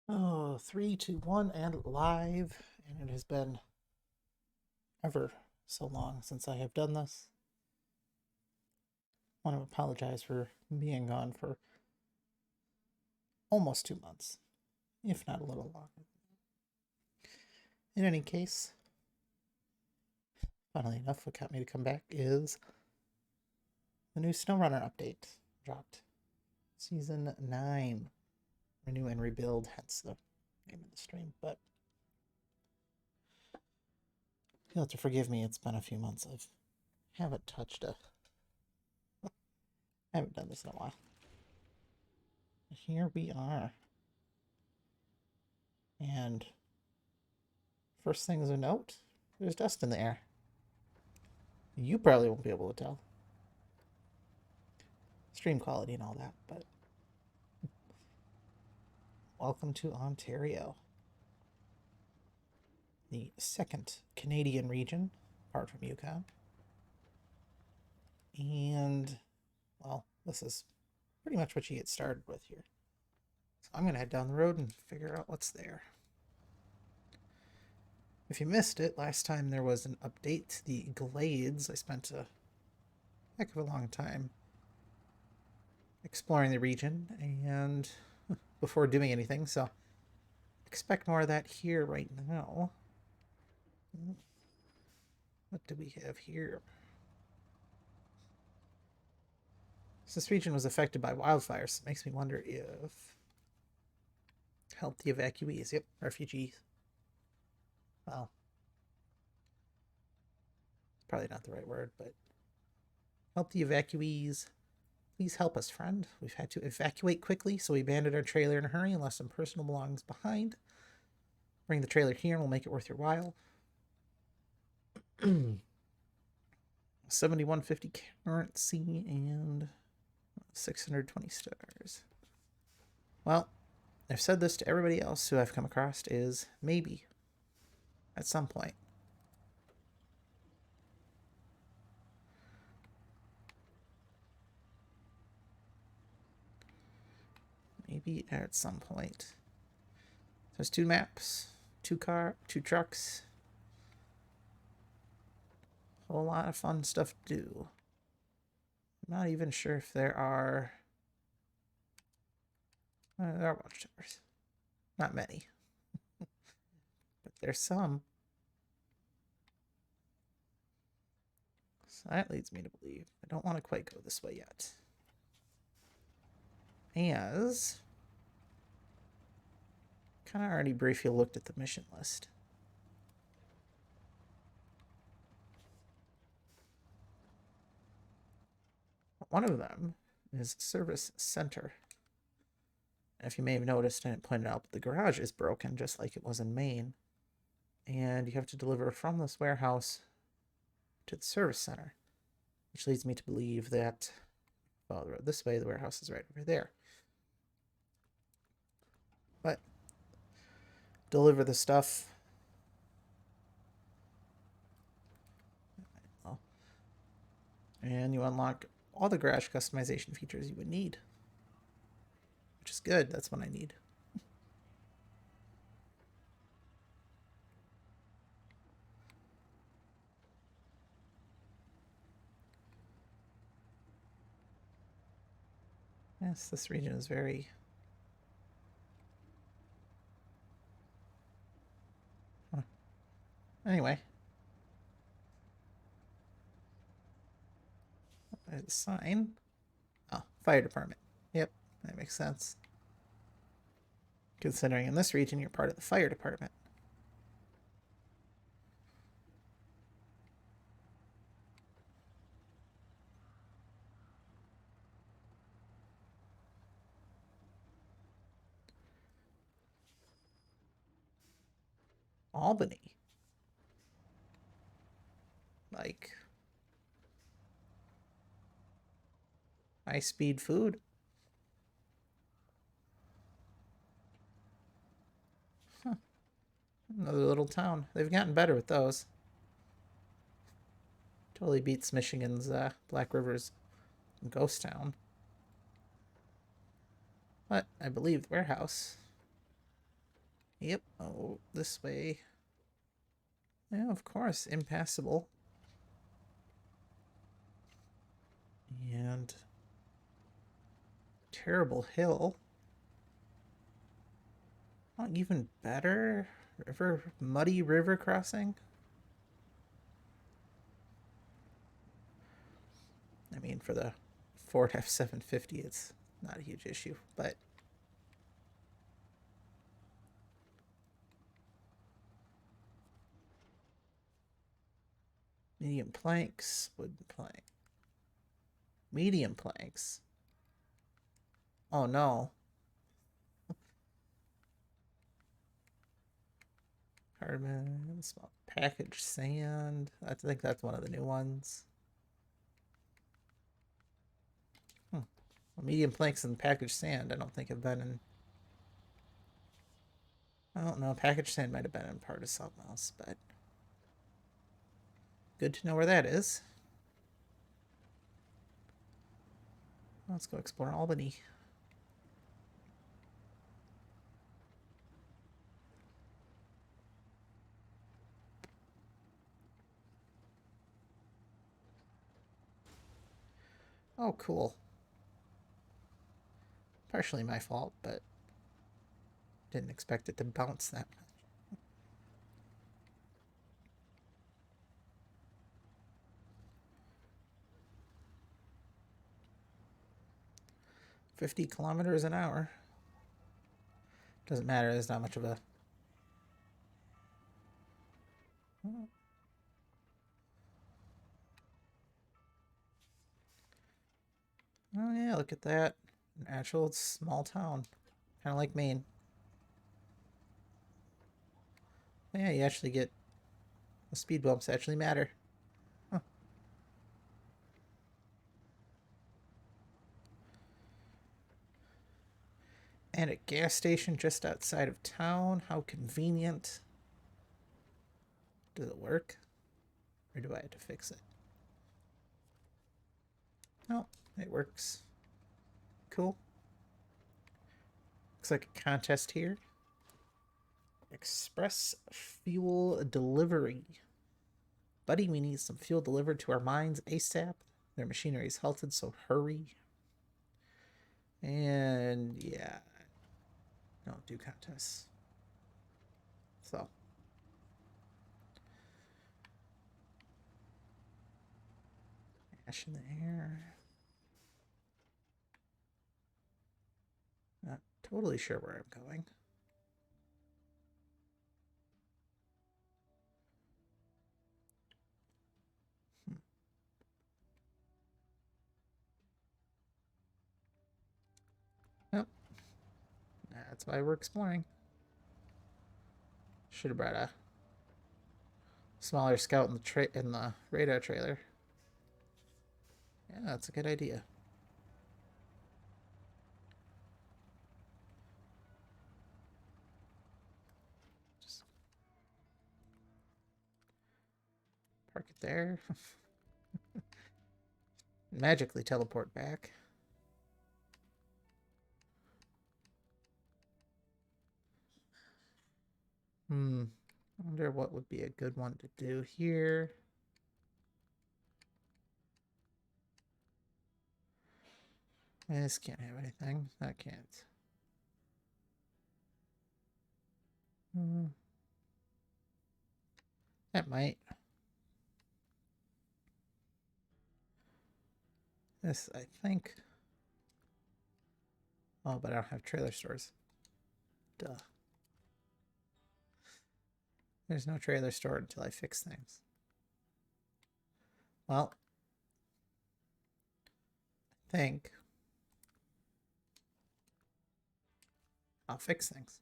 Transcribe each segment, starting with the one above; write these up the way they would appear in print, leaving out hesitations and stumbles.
Oh, 3, 2, 1, and live. And it has been ever so long since I have done this. I want to apologize for being gone for almost 2 months, if not a little longer. In any case, funnily enough, what got me to come back is the new Snowrunner update dropped. Season 9. Renew and rebuild, hence the name of the stream. But you'll have to forgive me, it's been a few months. Haven't touched a. I haven't done this in a while. Here we are. And first things of note, there's dust in the air. You probably won't be able to tell. Stream quality and all that, but welcome to Ontario. The second Canadian region, apart from Yukon. And, well, this is pretty much what you get started with here. So I'm going to head down the road and figure out what's there. If you missed it, last time there was an update to the Glades. I spent a heck of a long time exploring the region and before doing anything, so expect more of that here right now. What do we have here? So this region was affected by wildfires, so it makes me wonder if help the evacuees. Yep, refugees. Well, probably not the right word, but help the evacuees. Please help us, friend. We've had to evacuate quickly, so we abandoned our trailer in a hurry and left some personal belongings behind. Bring the trailer here and we'll make it worth your while. 7150 currency and 620 stars. Well, I've said this to everybody else who I've come across is maybe at some point. Maybe at some point. There's 2 maps, 2 trucks. A whole lot of fun stuff to do. I'm not even sure if there are. There are watchtowers. Not many. But there's some. So that leads me to believe I don't want to quite go this way yet. As kind of already briefly looked at the mission list. One of them is Service Center. And if you may have noticed, I didn't point it out, but the garage is broken just like it was in Maine. And you have to deliver from this warehouse to the service center, which leads me to believe that, follow the road this way, the warehouse is right over there. But deliver the stuff. And you unlock all the garage customization features you would need, which is good. That's what I need. Yes, this region is very... Anyway. There's a sign. Oh, fire department. Yep, that makes sense. Considering in this region you're part of the fire department. Albany. Like, high-speed food. Huh. Another little town. They've gotten better with those. Totally beats Michigan's Black River's ghost town. But I believe the warehouse Yep. Oh, this way. Yeah, of course. Impassable. And terrible hill. Oh, even better. Muddy river crossing. I mean, for the Ford F-750, it's not a huge issue, but medium planks, wooden plank. Medium planks. Oh no. Carbon, small package sand. I think that's one of the new ones. Well, medium planks and package sand, I don't think have been in. I don't know. Package sand might have been in part of something else, but good to know where that is. Let's go explore Albany. Oh, cool. Partially my fault, but didn't expect it to bounce that much. 50 kilometers an hour. Doesn't matter, there's not much of a... Oh yeah, look at that. An actual small town. Kind of like Maine. But yeah, you actually get... The speed bumps actually matter. Huh. And a gas station just outside of town. How convenient. Does it work? Or do I have to fix it? Oh, it works. Cool. Looks like a contest here. Express fuel delivery. Buddy, we need some fuel delivered to our mines ASAP. Their machinery is halted, so hurry. And yeah, don't do contests. So. Ash in the air. Not totally sure where I'm going. Nope. That's why we're exploring. Should have brought a smaller scout in the radar trailer. Yeah, that's a good idea. Just park it there. Magically teleport back. I wonder what would be a good one to do here. This can't have anything. That can't. That might. This, I think. Oh, but I don't have trailer stores. Duh. There's no trailer store until I fix things. Well, I think I'll fix things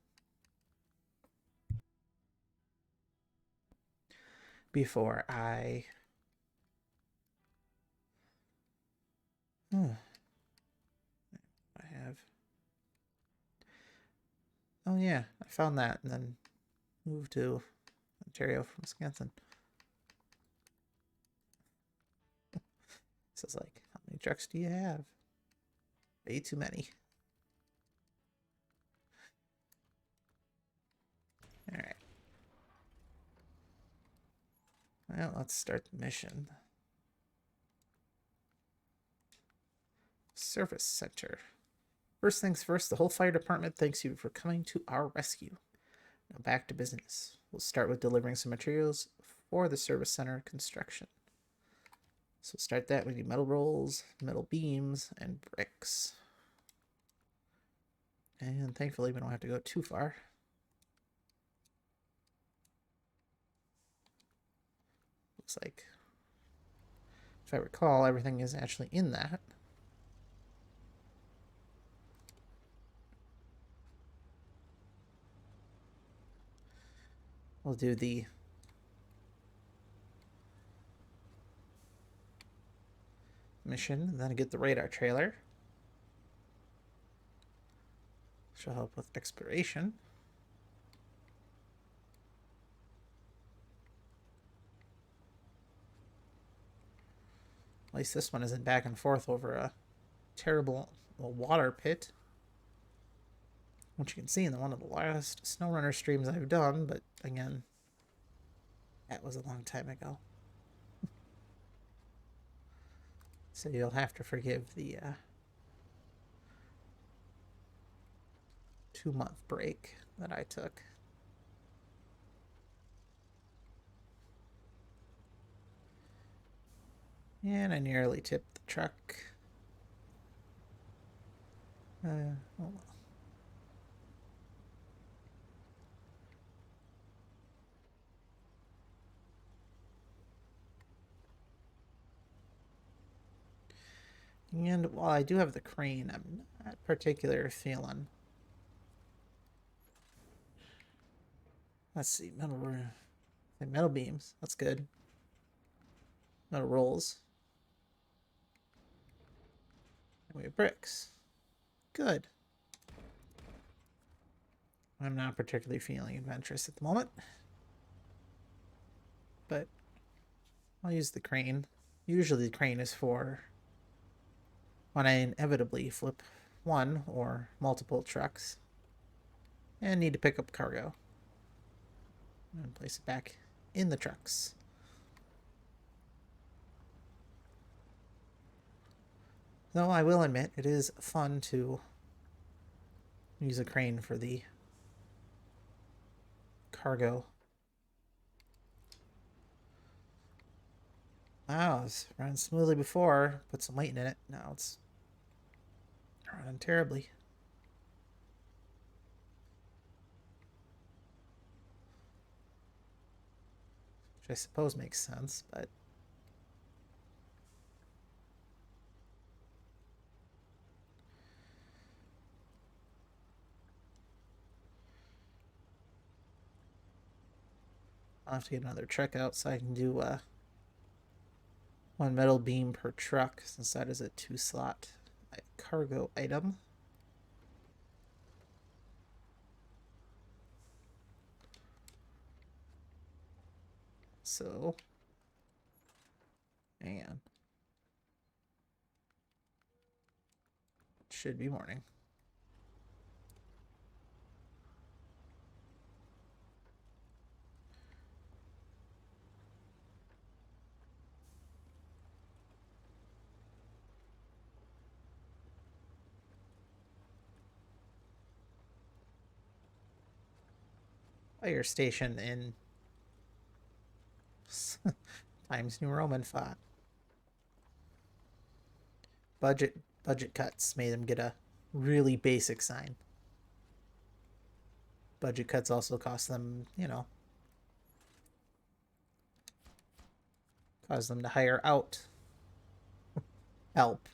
before I... I have... Oh yeah, I found that and then moved to Ontario from Wisconsin. So it's like, how many trucks do you have? Way too many. Well, let's start the mission. Service Center. First things first, the whole fire department thanks you for coming to our rescue. Now back to business. We'll start with delivering some materials for the service center construction. So start that. We need metal rolls, metal beams, and bricks. And thankfully we don't have to go too far. Looks like, if I recall, everything is actually in that. We'll do the mission, and then get the radar trailer. Which will help with exploration. At least this one isn't back and forth over a terrible water pit. Which you can see in one of the last Snowrunner streams I've done, but again, that was a long time ago. So you'll have to forgive the 2-month break that I took. And I nearly tipped the truck. Oh well. And while I do have the crane, I'm not particularly feeling. Let's see, metal beams. That's good. Metal rolls. And we have bricks. Good. I'm not particularly feeling adventurous at the moment, but I'll use the crane. Usually the crane is for when I inevitably flip one or multiple trucks and need to pick up cargo and place it back in the trucks. Though I will admit, it is fun to use a crane for the cargo. Wow, it's running smoothly before. Put some weight in it. Now it's running terribly. Which I suppose makes sense, but I'll have to get another truck out so I can do one metal beam per truck, since that is a 2-slot cargo item. So, hang on. It should be morning. Fire station in Times New Roman font. Budget cuts made them get a really basic sign. Budget cuts also cost them, cause them to hire out help.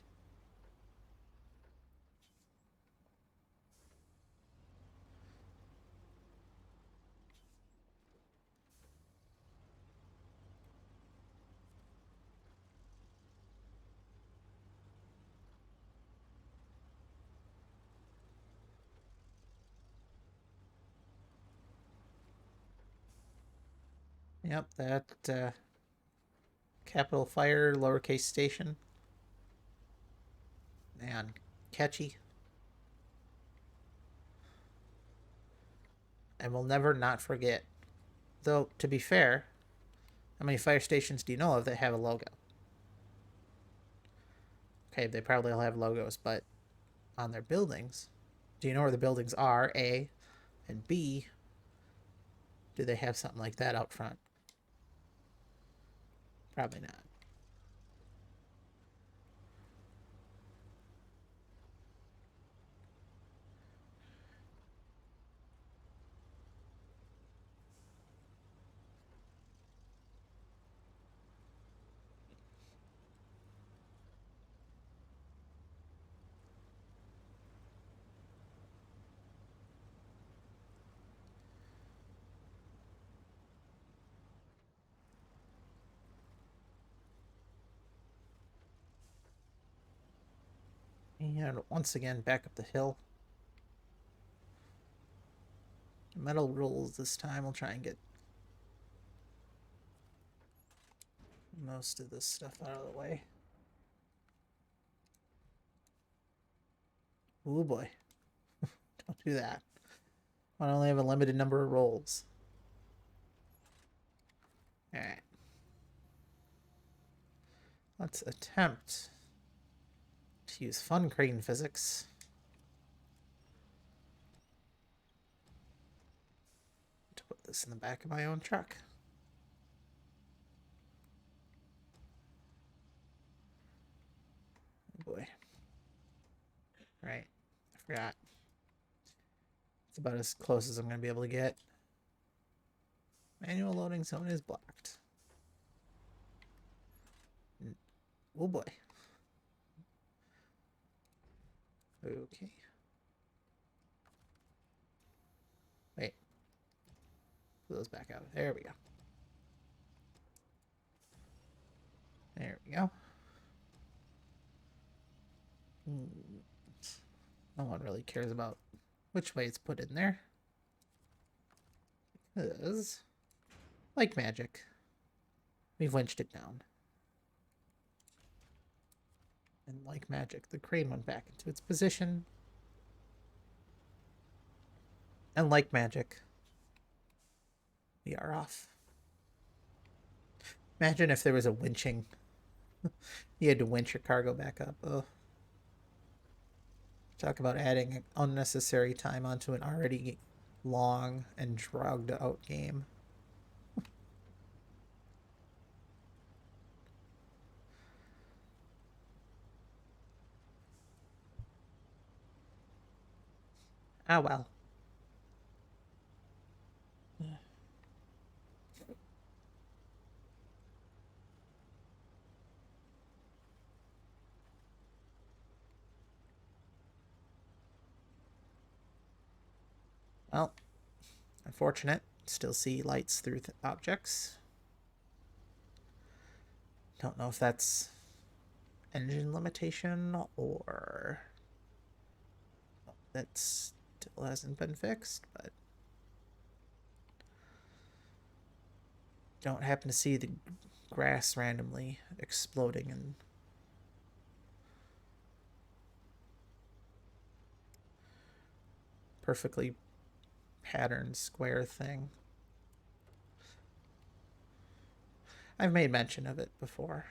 Yep, that capital fire lowercase station. Man, catchy. And we'll never not forget. Though, to be fair, How many fire stations do you know of that have a logo? Okay, they probably all have logos, but on their buildings, do you know where the buildings are, A? And B, do they have something like that out front? Probably not. And once again, back up the hill. Metal rules this time. We'll try and get most of this stuff out of the way. Oh boy. Don't do that. I only have a limited number of rolls. Alright. Let's attempt to use fun crane physics. To put this in the back of my own truck. Oh boy. Right. I forgot. It's about as close as I'm going to be able to get. Manual loading zone is blocked. Oh boy. Okay. Wait. Put those back out. There we go. There we go. No one really cares about which way it's put in there. Because, like magic, we've winched it down. And like magic, the crane went back into its position. And like magic, we are off. Imagine if there was a winching. You had to winch your cargo back up. Oh. Talk about adding unnecessary time onto an already long and dragged out game. Ah, well. Well, unfortunate. Still see lights through objects. Don't know if that's engine limitation or that still hasn't been fixed, but don't happen to see the grass randomly exploding and perfectly patterned square thing. I've made mention of it before.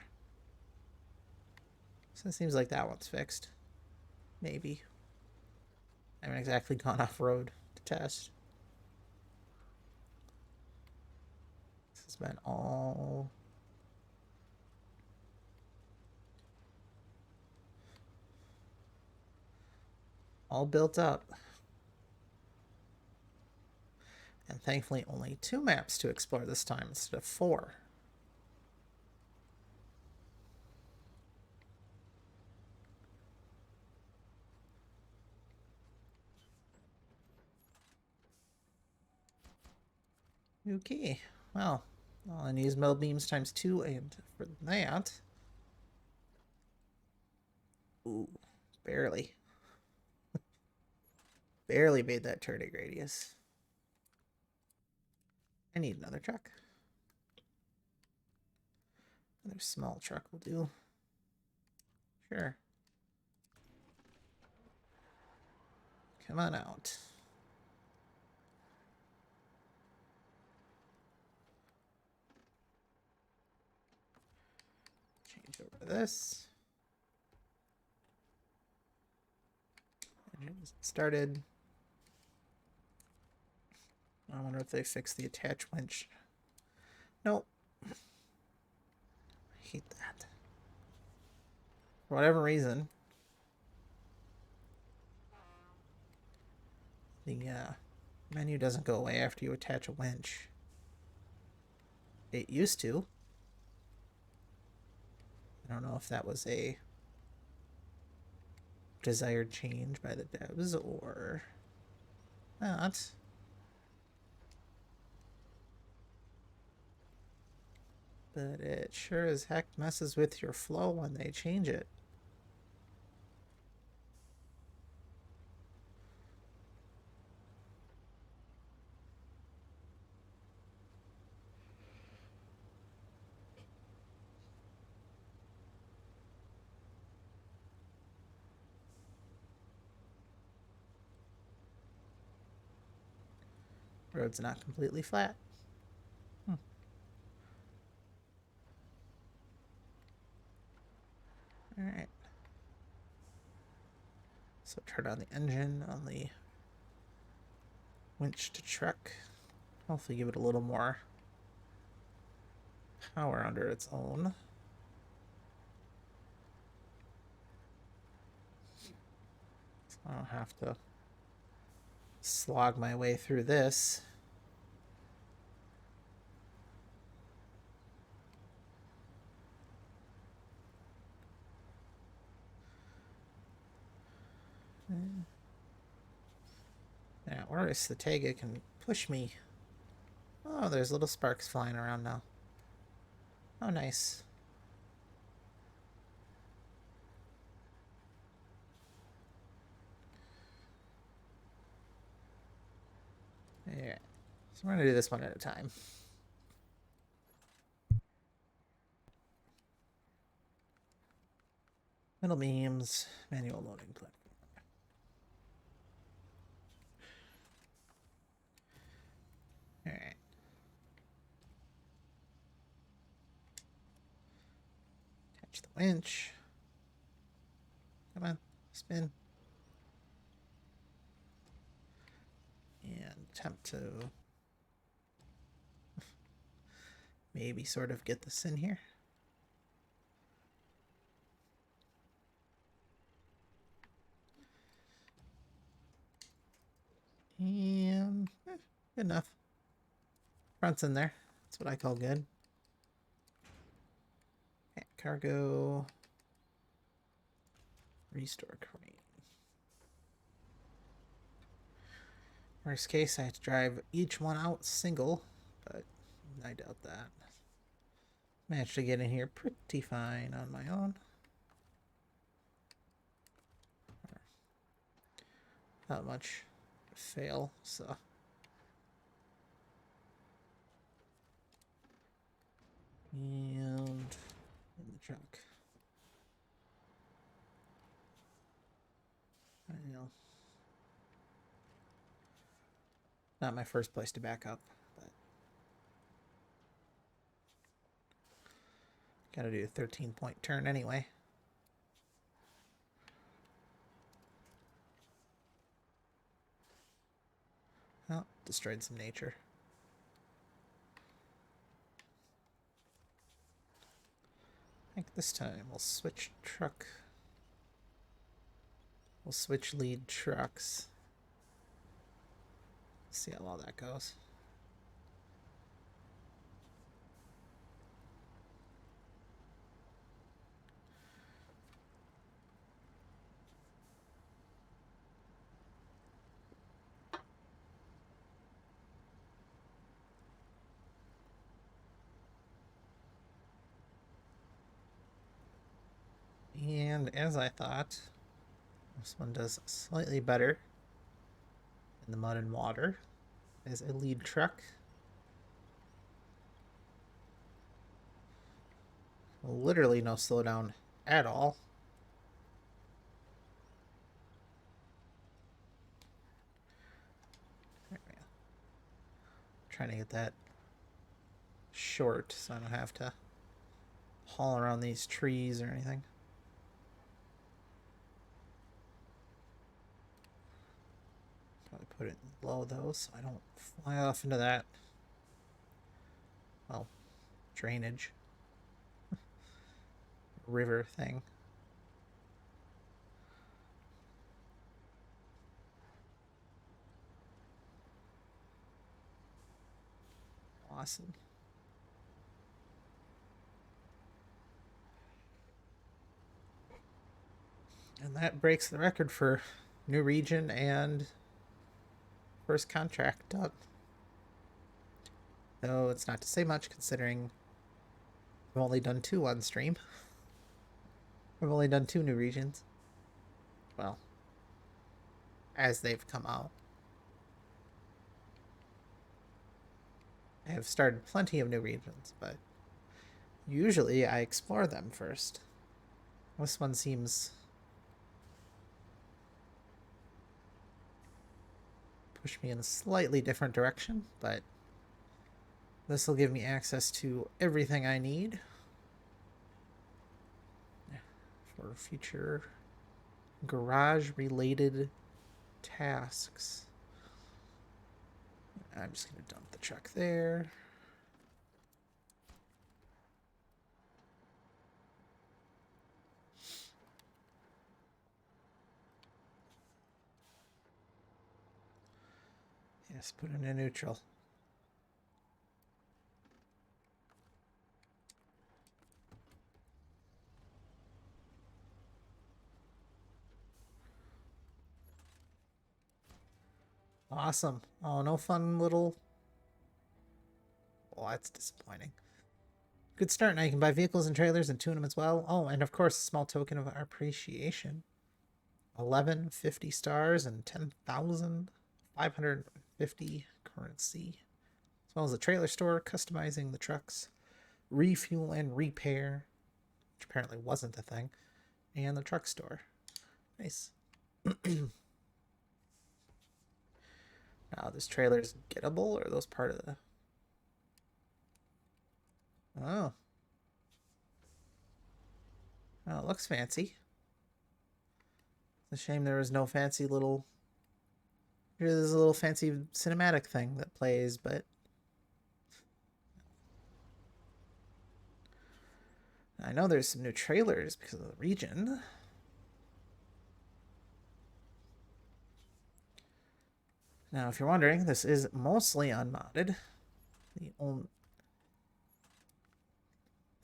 So it seems like that one's fixed. Maybe. I haven't exactly gone off-road to test. This has been all built up. And thankfully only 2 maps to explore this time instead of 4. Okay, well, I'll use metal beams times 2, and for that... Ooh, barely. Barely made that turning radius. I need another truck. Another small truck will do. Sure. Come on out. Get over this. Engine started. I wonder if they fixed the attach winch. Nope. I hate that. For whatever reason, the menu doesn't go away after you attach a winch. It used to. I don't know if that was a desired change by the devs or not. But it sure as heck messes with your flow when they change it. Road's not completely flat. Alright. So turn on the engine on the winch to truck. Hopefully give it a little more power under its own. So I don't have to slog my way through this. Yeah, or is the Tega can push me. Oh, there's little sparks flying around now. Oh, nice. Yeah. So we're gonna do this one at a time. Middle beams, manual loading platform. Alright. Attach the winch. Come on, spin. And attempt to maybe sort of get this in here. And good enough. Front's in there. That's what I call good. Okay, cargo. Restore crane. Worst case, I have to drive each one out single, but I doubt that. Managed to get in here pretty fine on my own. Not much fail, so. And in the truck. I know. Not my first place to back up, but gotta do a 13-point turn anyway. Oh, destroyed some nature. I think this time we'll switch truck. We'll switch lead trucks. See how well that goes. And as I thought, this one does slightly better in the mud and water as a lead truck. Literally no slowdown at all. Trying to get that short so I don't have to haul around these trees or anything. Probably put it low though, so I don't fly off into that, well, drainage river thing. Awesome. And that breaks the record for new region and first contract done. Though it's not to say much considering I've only done 2 on stream. I've only done 2 new regions. Well, as they've come out. I have started plenty of new regions, but usually I explore them first. This one seems push me in a slightly different direction, but this will give me access to everything I need for future garage-related tasks. I'm just going to dump the truck there. Yes, put it in neutral. Awesome. Oh, no fun little... Well, that's disappointing. Good start. Now you can buy vehicles and trailers and tune them as well. Oh, and of course, a small token of appreciation. 1150 stars and 10,550 currency. As well as the trailer store, customizing the trucks, refuel and repair, which apparently wasn't a thing, and the truck store. Nice. Now, this trailer is gettable, or are those part of the... Oh. Oh, it looks fancy. It's a shame there was no fancy little... There's a little fancy cinematic thing that plays, but... I know there's some new trailers because of the region. Now, if you're wondering, this is mostly unmodded. The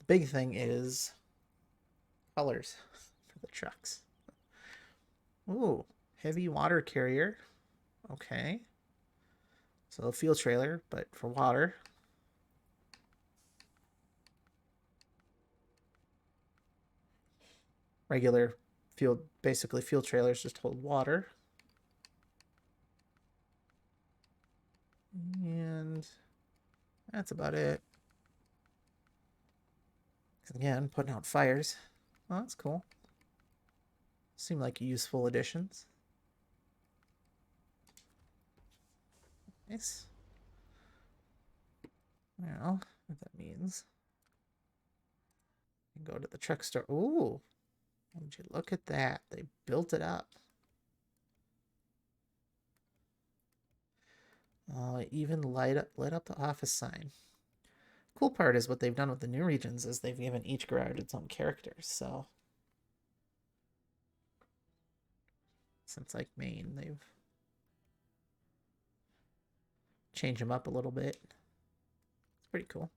big thing is colors for the trucks. Ooh, heavy water carrier. Okay. So a fuel trailer, but for water. Regular fuel, basically fuel trailers just hold water. And that's about it. Again, putting out fires. Oh, that's cool. Seem like useful additions. Nice. Well, what that means. Go to the truck store. Ooh. Would you look at that? They built it up. Even lit up the office sign. Cool part is what they've done with the new regions is they've given each garage its own characters. So since like Maine, they've changed them up a little bit. It's pretty cool.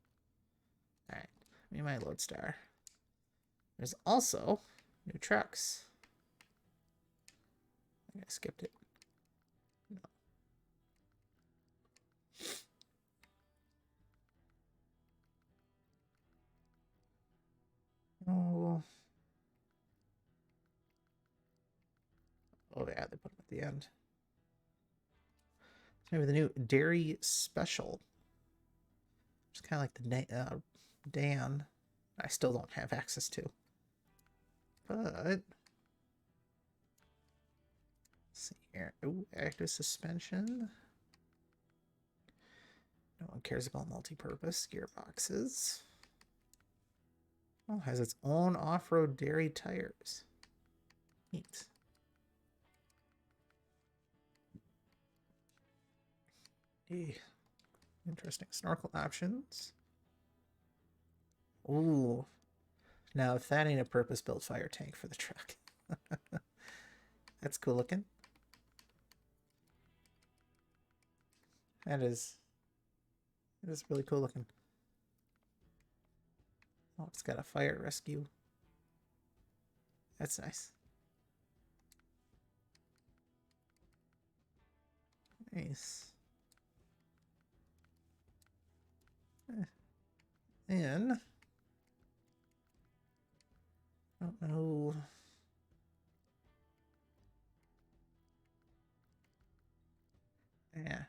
All right, me my Lodestar. There's also new trucks. I think I skipped it. No. Oh yeah, they put them at the end. So maybe the new dairy special. It's kind of like the Dan. I still don't have access to. But let's see here. Ooh, active suspension. No one cares about multi-purpose gearboxes. Oh, has its own off-road dairy tires. Neat. Interesting. Snorkel options. Ooh. Now, if that ain't a purpose-built fire tank for the truck. That's cool looking. That is really cool looking. Oh, it's got a fire rescue. That's nice. Nice. And I don't know. Yeah.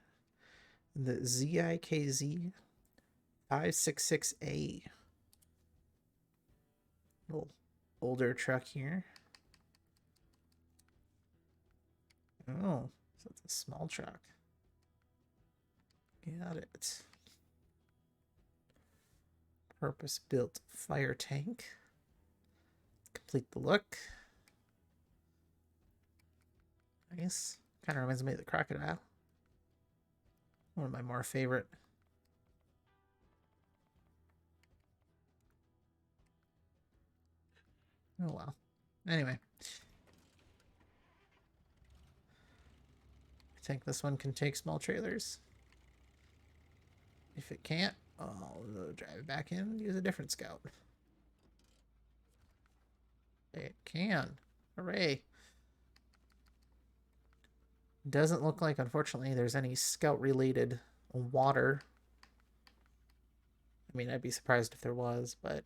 The ZIKZ 566A. Little older truck here. Oh, so it's a small truck. Got it. Purpose-built fire tank. Complete the look. Nice. Kind of reminds me of the crocodile. One of my more favorite. Oh well. Anyway. I think this one can take small trailers. If it can't, I'll drive it back in and use a different scout. It can. Hooray. Doesn't look like, unfortunately, there's any scout-related water. I mean, I'd be surprised if there was, but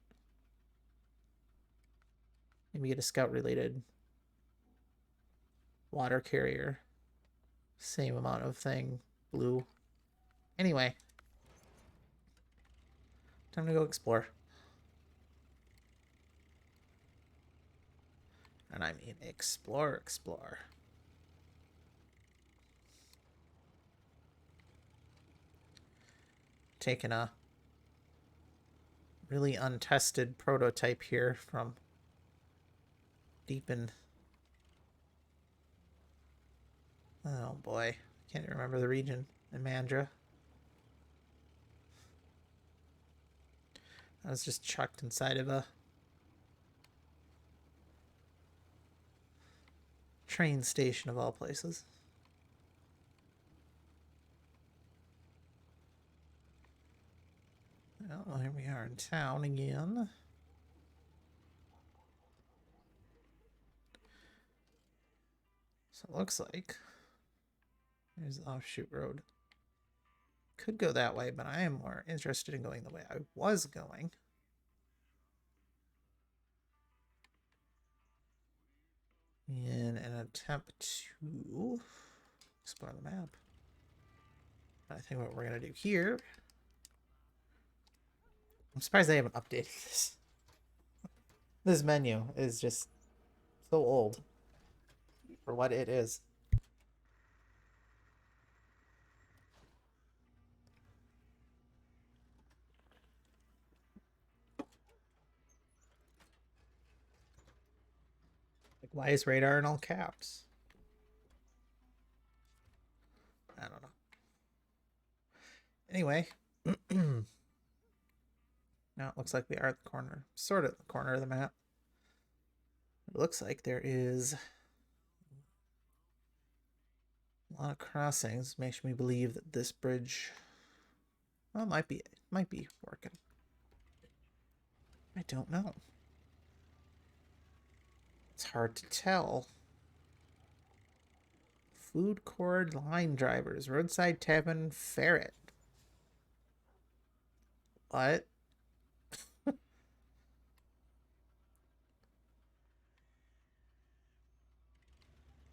maybe get a scout-related water carrier. Same amount of thing. Blue. Anyway. Time to go explore. And I mean explore. Taking a really untested prototype here from deep in... Oh boy. Can't even remember the region. In Mandra. I was just chucked inside of a train station of all places. Well, here we are in town again. So it looks like there's the offshoot road. Could go that way, but I am more interested in going the way I was going. In an attempt to explore the map. I think what we're going to do here... I'm surprised they haven't updated this. This menu is just so old for what it is. Like, why is radar in all caps? I don't know. Anyway. Now it looks like we are at the corner. Sort of the corner of the map. It looks like there is a lot of crossings. Makes me believe that this bridge... Well, might be working. I don't know. It's hard to tell. Food court line drivers. Roadside tavern ferret. What?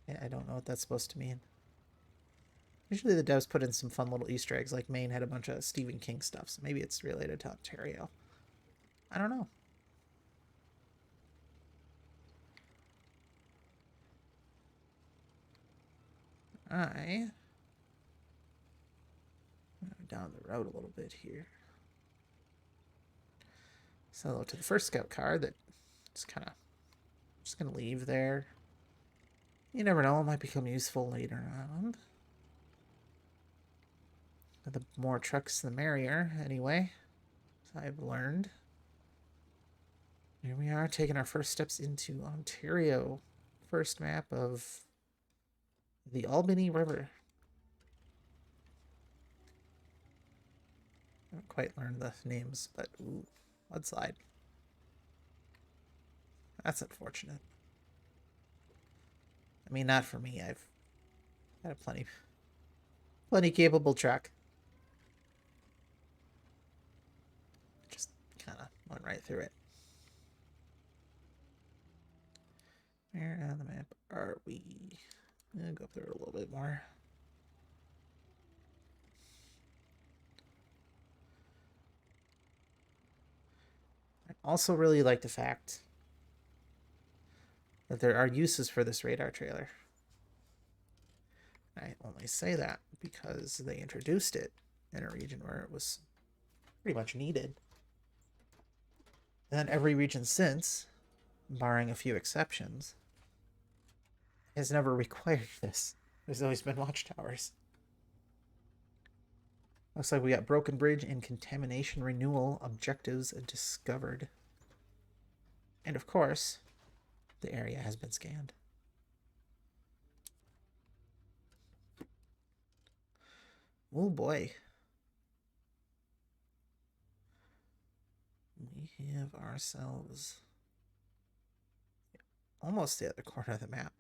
Yeah, I don't know what that's supposed to mean. Usually the devs put in some fun little Easter eggs, like Maine had a bunch of Stephen King stuff, so maybe it's related to Ontario. I don't know. Down the road a little bit here. So to the first scout car that just kind of just gonna leave there. You never know, it might become useful later on. The more trucks, the merrier, anyway. As I've learned. Here we are, taking our first steps into Ontario. First map of the Albany River. I haven't quite learned the names, but ooh, mudslide. That's unfortunate. I mean, not for me. I've had a plenty capable truck. Just kind of went right through it. Where on the map are we? I'll go through it a little bit more. I also really like the fact that there are uses for this radar trailer. I only say that because they introduced it in a region where it was pretty much needed. And then every region since, barring a few exceptions, has never required this. There's always been watchtowers. Looks like we got Broken Bridge and Contamination Renewal objectives discovered. And of course, the area has been scanned. Oh boy. We have ourselves almost the other corner of the map.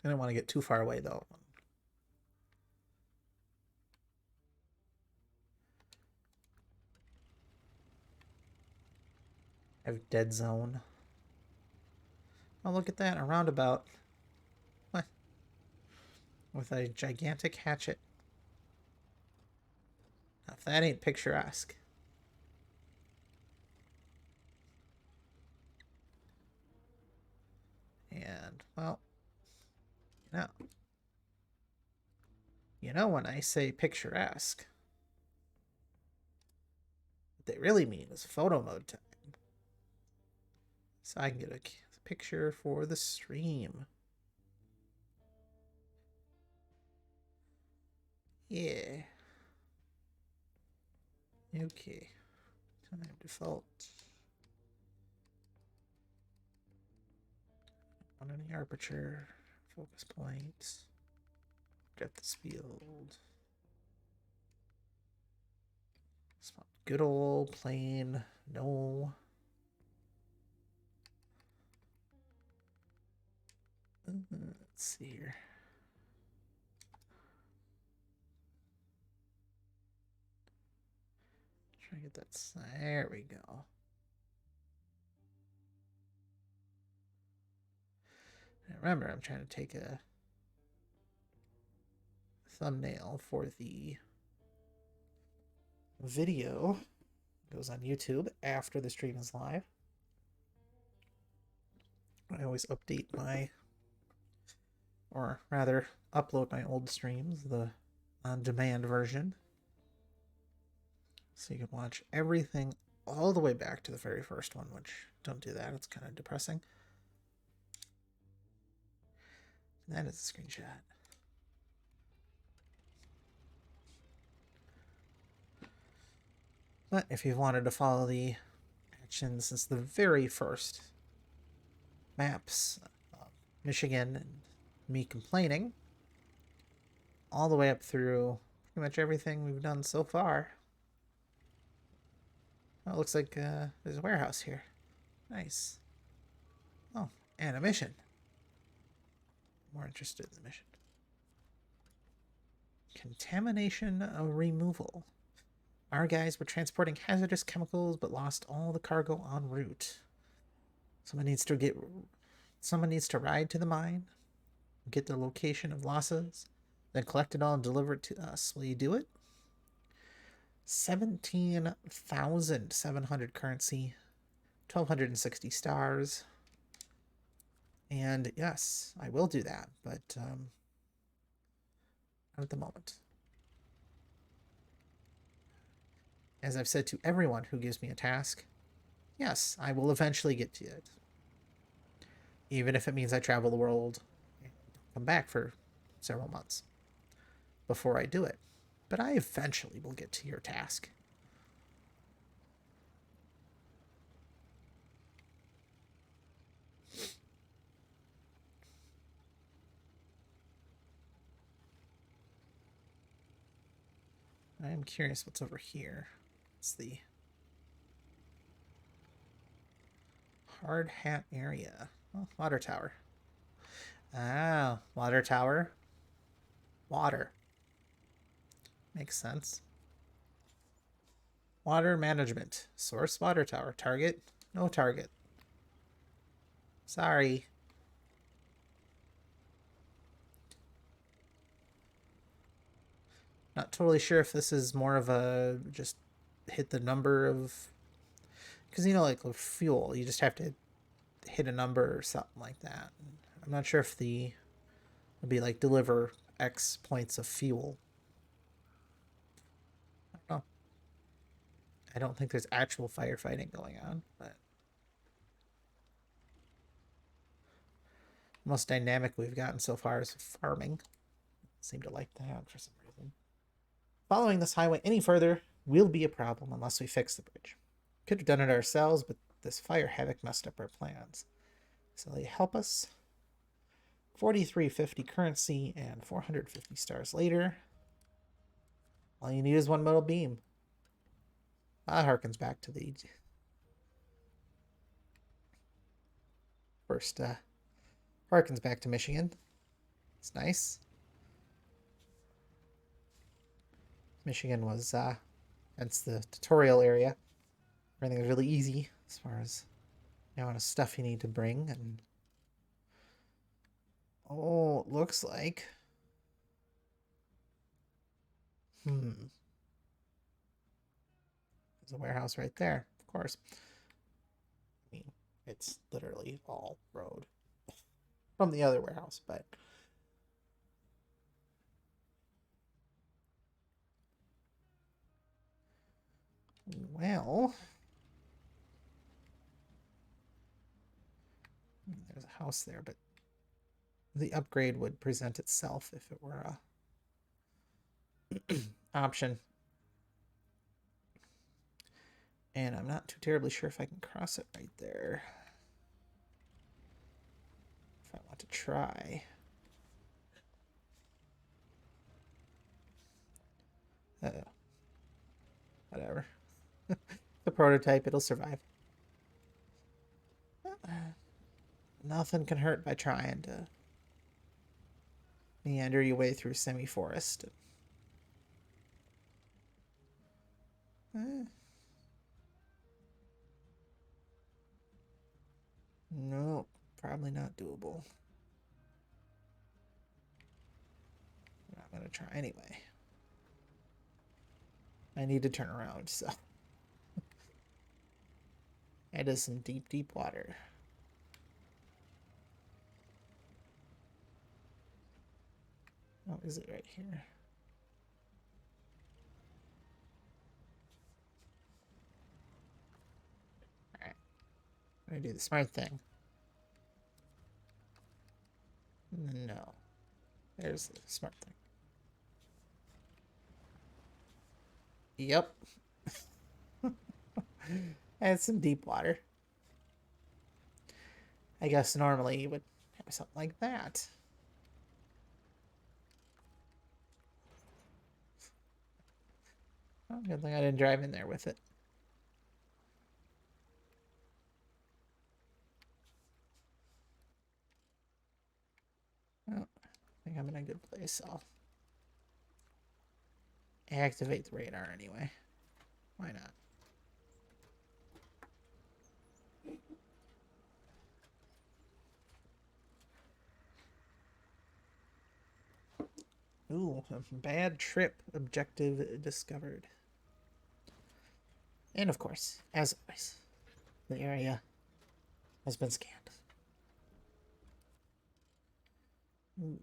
I don't want to get too far away though. I have dead zone. Oh, look at that, a roundabout. What? With a gigantic hatchet. Now, if that ain't picturesque. And, well, you know when I say picturesque, what they really mean is photo mode time. So I can get a picture for the stream. Yeah. Okay. Time default. On any aperture. Focus points. Depth of field. Good old plain. No. Let's see here. Try to get that. There we go. And remember, I'm trying to take a thumbnail for the video. It goes on YouTube after the stream is live. I always update my, or rather, upload my old streams, the on-demand version. So you can watch everything all the way back to the very first one, which don't do that. It's kind of depressing. That is a screenshot. But if you've wanted to follow the action since the very first maps, Michigan and me complaining, all the way up through pretty much everything we've done so far. Oh, it looks like there's a warehouse here. Nice. Oh, and a mission. More interested in the mission. Contamination removal. Our guys were transporting hazardous chemicals but lost all the cargo en route. Someone needs to ride to the mine, get the location of losses, then collect it all and deliver it to us. Will you do it? 17,700 currency, 1,260 stars. And yes, I will do that, but not at the moment. As I've said to everyone who gives me a task, yes, I will eventually get to it. Even if it means I travel the world and come back for several months before I do it. But I eventually will get to your task. I am curious what's over here. It's the hard hat area. Oh, water tower. Ah, water tower. Water. Makes sense. Water management. Source water tower. Target. No target. Sorry. Not totally sure if this is more of a just hit the number of, because you know, like with fuel, you just have to hit a number or something like that. I'm not sure if the would be like deliver X points of fuel. I don't know. I don't think there's actual firefighting going on, but the most dynamic we've gotten so far is farming. Seem to like that for some reason. Following this highway any further will be a problem unless we fix the bridge. Could have done it ourselves, but this fire havoc messed up our plans. So they help us. 4350 currency and 450 stars later. All you need is one metal beam. That harkens back to the first, harkens back to Michigan. It's nice. Michigan was, that's the tutorial area. Everything was really easy as far as the amount of stuff you need to bring. And oh, it looks like, there's a warehouse right there, of course. I mean, it's literally all road from the other warehouse, but well, there's a house there, but the upgrade would present itself if it were a option. And I'm not too terribly sure if I can cross it right there. If I want to try. Whatever. The prototype, it'll survive. Nothing can hurt by trying to meander your way through semi-forest. No, probably not doable. I'm not gonna try anyway. I need to turn around, so. It is some deep, deep water. Oh, is it right here? Alright. I'm gonna do the smart thing. No. There's the smart thing. Yep. And some deep water. I guess normally you would have something like that. Oh, good thing I didn't drive in there with it. Oh, I think I'm in a good place. I'll activate the radar anyway. Why not? Ooh, a bad trip objective discovered. And of course, as always, the area has been scanned. Ooh.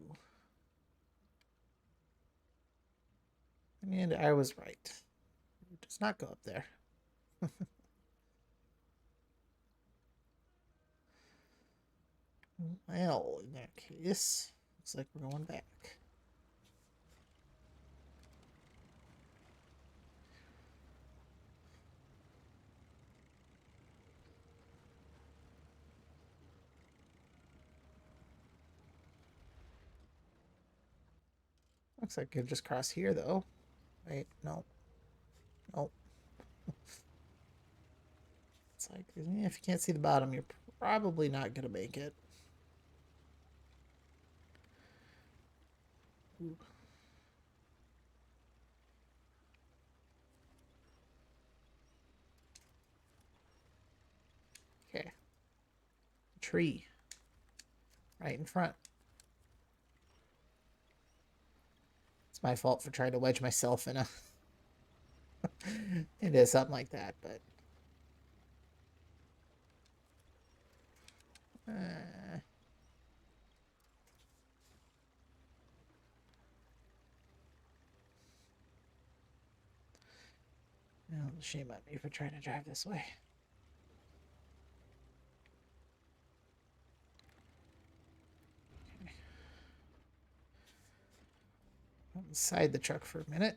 And I was right. Just not go up there. Well, in that case, looks like we're going back. Looks like I could just cross here, though. Wait, no. Nope. It's like, if you can't see the bottom, you're probably not going to make it. Ooh. Okay. Tree. Right in front. It's my fault for trying to wedge myself in a into something like that, but well, shame on me for trying to drive this way. Okay. Inside the truck for a minute.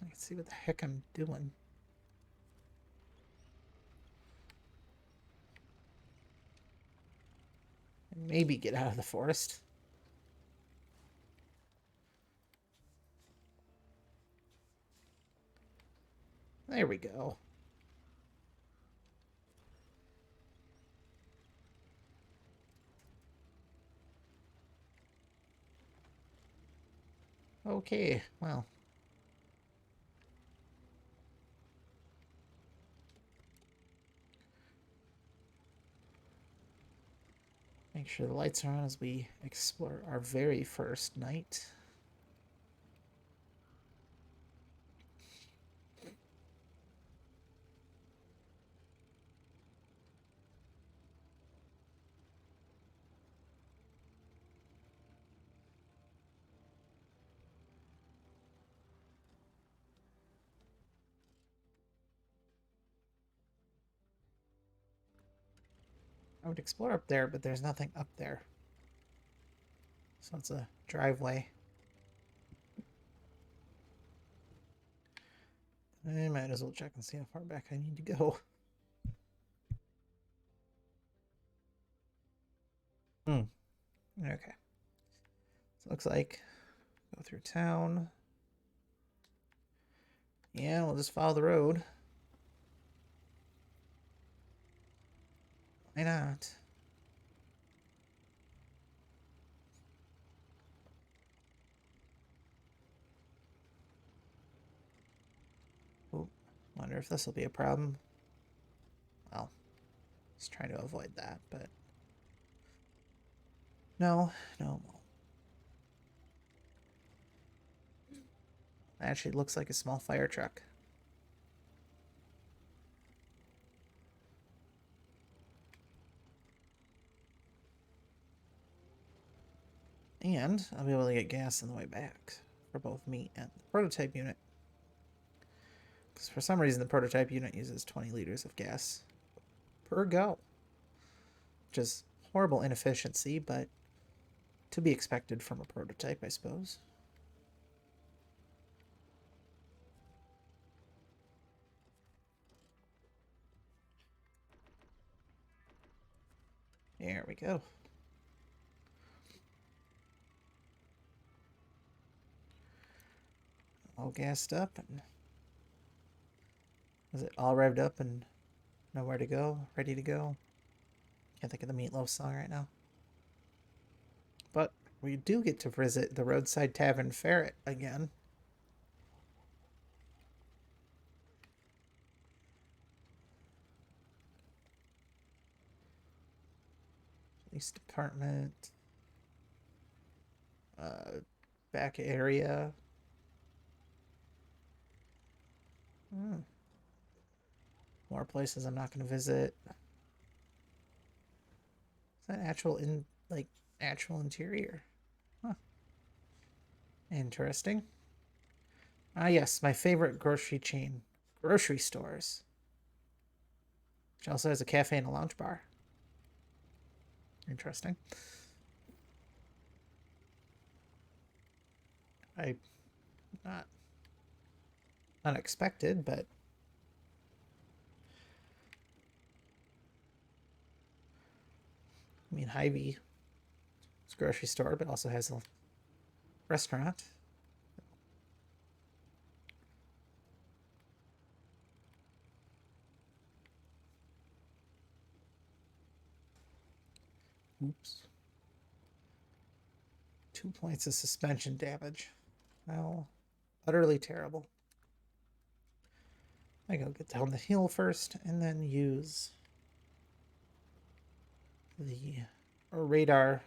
I can see what the heck I'm doing. And maybe get out of the forest. There we go. Okay, well. Make sure the lights are on as we explore our very first night. I would explore up there, but there's nothing up there. So it's a driveway. I might as well check and see how far back I need to go. Okay. So it looks like go through town. Yeah, we'll just follow the road. Why not? Oh, wonder if this will be a problem. Well, just trying to avoid that, but no, no. Actually, looks like a small fire truck. And I'll be able to get gas on the way back for both me and the prototype unit. Because for some reason, the prototype unit uses 20 liters of gas per go. Which is horrible inefficiency, but to be expected from a prototype, I suppose. There we go. All gassed up and is it all revved up and nowhere to go, ready to go? Can't think of the Meatloaf song right now. But we do get to visit the Roadside Tavern Ferret again. Police department. Back area. More places I'm not going to visit. Is that actual actual interior? Huh. Interesting. Ah, yes, my favorite grocery chain. Grocery stores. Which also has a cafe and a lounge bar. Interesting. Not unexpected, but I mean, Hy-Vee is a grocery store, but also has a restaurant. Oops. 2 points of suspension damage. Well, utterly terrible. I go get down the hill first, and then use the radar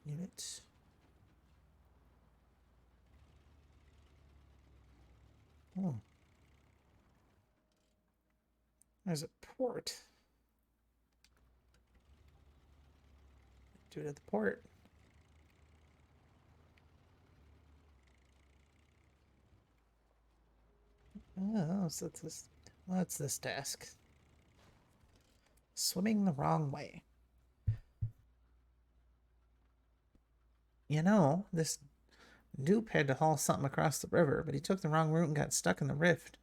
unit. Oh. There's a port. Do it at the port. Oh, so it's this. What's this desk? Swimming the wrong way. You know, this dupe had to haul something across the river, but he took the wrong route and got stuck in the rift.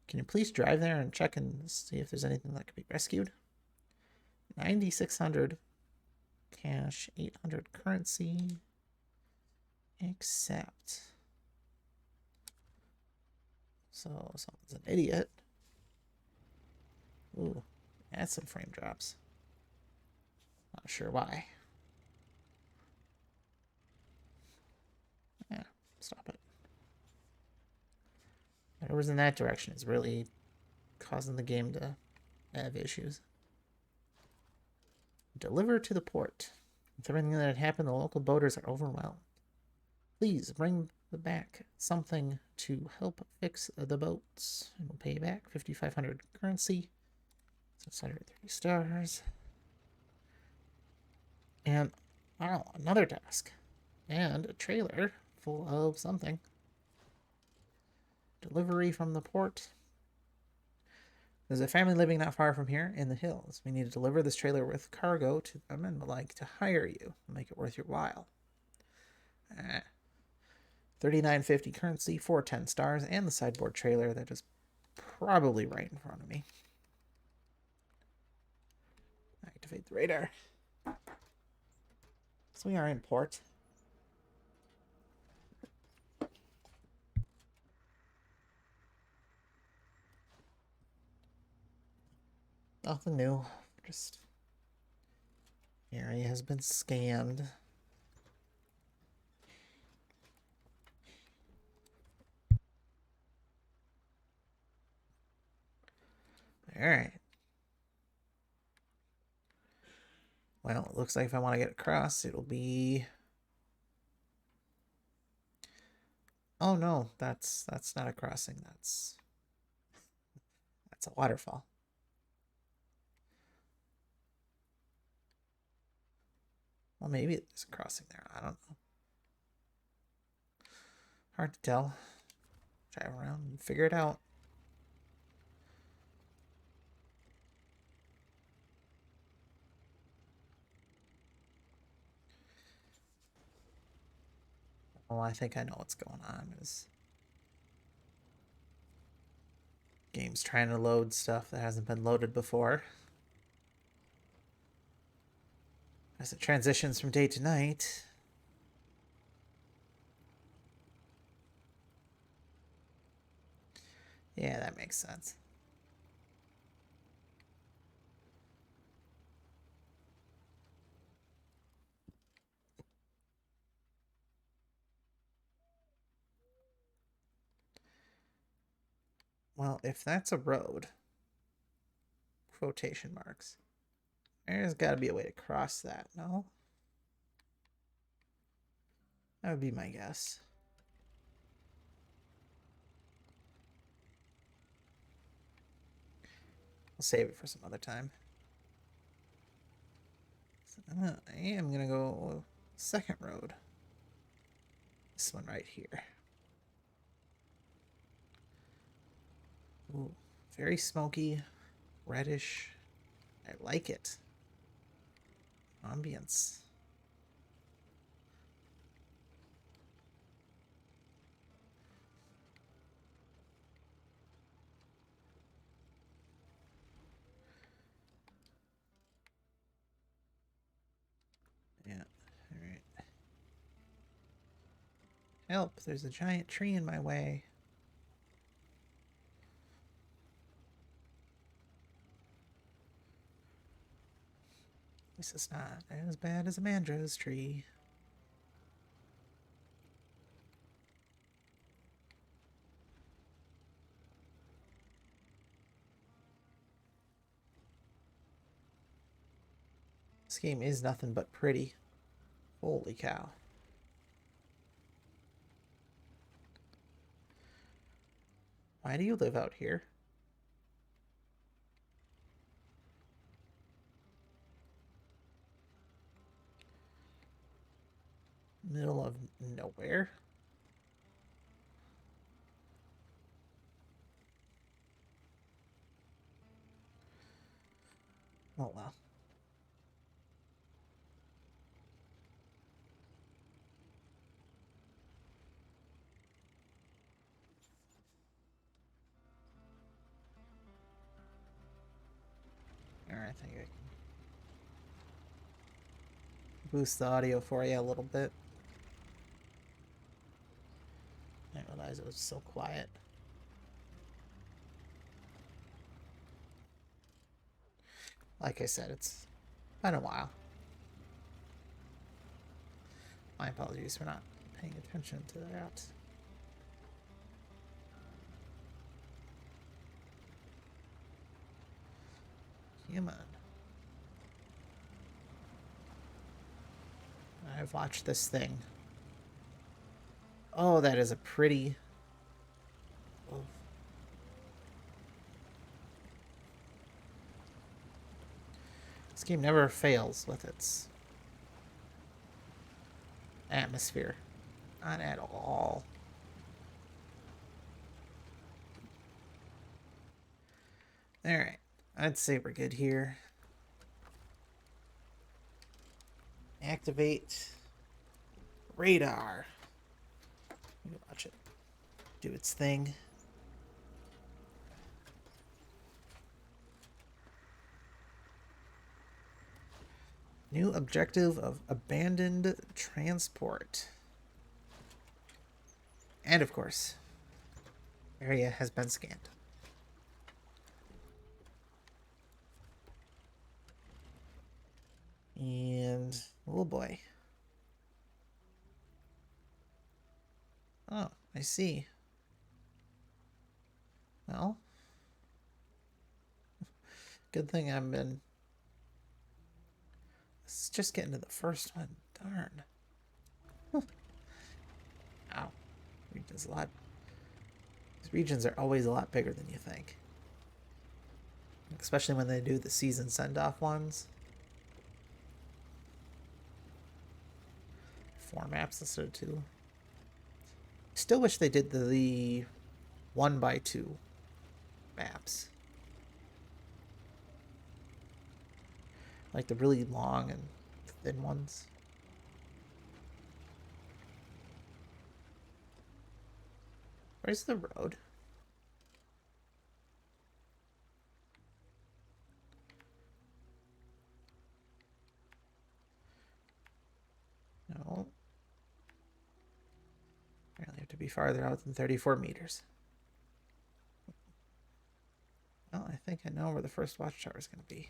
Can you please drive there and check and see if there's anything that could be rescued? 9,600 cash, 800 currency. Accept. So someone's an idiot. Ooh, that's some frame drops. Not sure why. Yeah, stop it. Whatever's in that direction is really causing the game to have issues. Deliver to the port. With everything that had happened, the local boaters are overwhelmed. Please bring back something to help fix the boats. And we'll pay you back 5,500 currency. 630 stars. And, oh, another desk. And a trailer full of something. Delivery from the port. There's a family living not far from here in the hills. We need to deliver this trailer with cargo to them and would like to hire you. Make it worth your while. 39.50 currency, 410 stars, and the sideboard trailer that is probably right in front of me. Activate the radar. So we are in port. Nothing new. Just area has been scanned. Alright. Well, it looks like if I want to get across, it'll be... Oh no, that's not a crossing. That's a waterfall. Well, maybe there's a crossing there. I don't know. Hard to tell. Drive around and figure it out. Oh, I think I know what's going on. Is game's trying to load stuff that hasn't been loaded before. As it transitions from day to night. Yeah, that makes sense. Well, if that's a road, quotation marks, there's got to be a way to cross that, no? That would be my guess. I'll save it for some other time. So I am going to go second road. This one right here. Ooh, very smoky, reddish. I like it. Ambience. Yeah, alright. Help, there's a giant tree in my way. This is not as bad as a Mandra's tree. This game is nothing but pretty. Holy cow. Why do you live out here? Middle of nowhere? Oh well. Alright, I think I can boost the audio for you a little bit. I didn't realize it was so quiet. Like I said, it's been a while. My apologies for not paying attention to that. Human. I've watched this thing. Oh, that is a pretty... Oh. This game never fails with its atmosphere. Not at all. Alright. I'd say we're good here. Activate radar. Watch it do its thing. New objective of abandoned transport. And of course, area has been scanned. And, oh boy. Oh, I see. Well, good thing I've been... Let's just get into the first one. Darn. Ow. Region's a lot... These regions are always a lot bigger than you think. Especially when they do the season send-off ones. 4 maps instead of 2. Still wish they did the 1x2 maps. Like the really long and thin ones. Where's the road? No. Apparently have to be farther out than 34 meters. Well, I think I know where the first watchtower is going to be.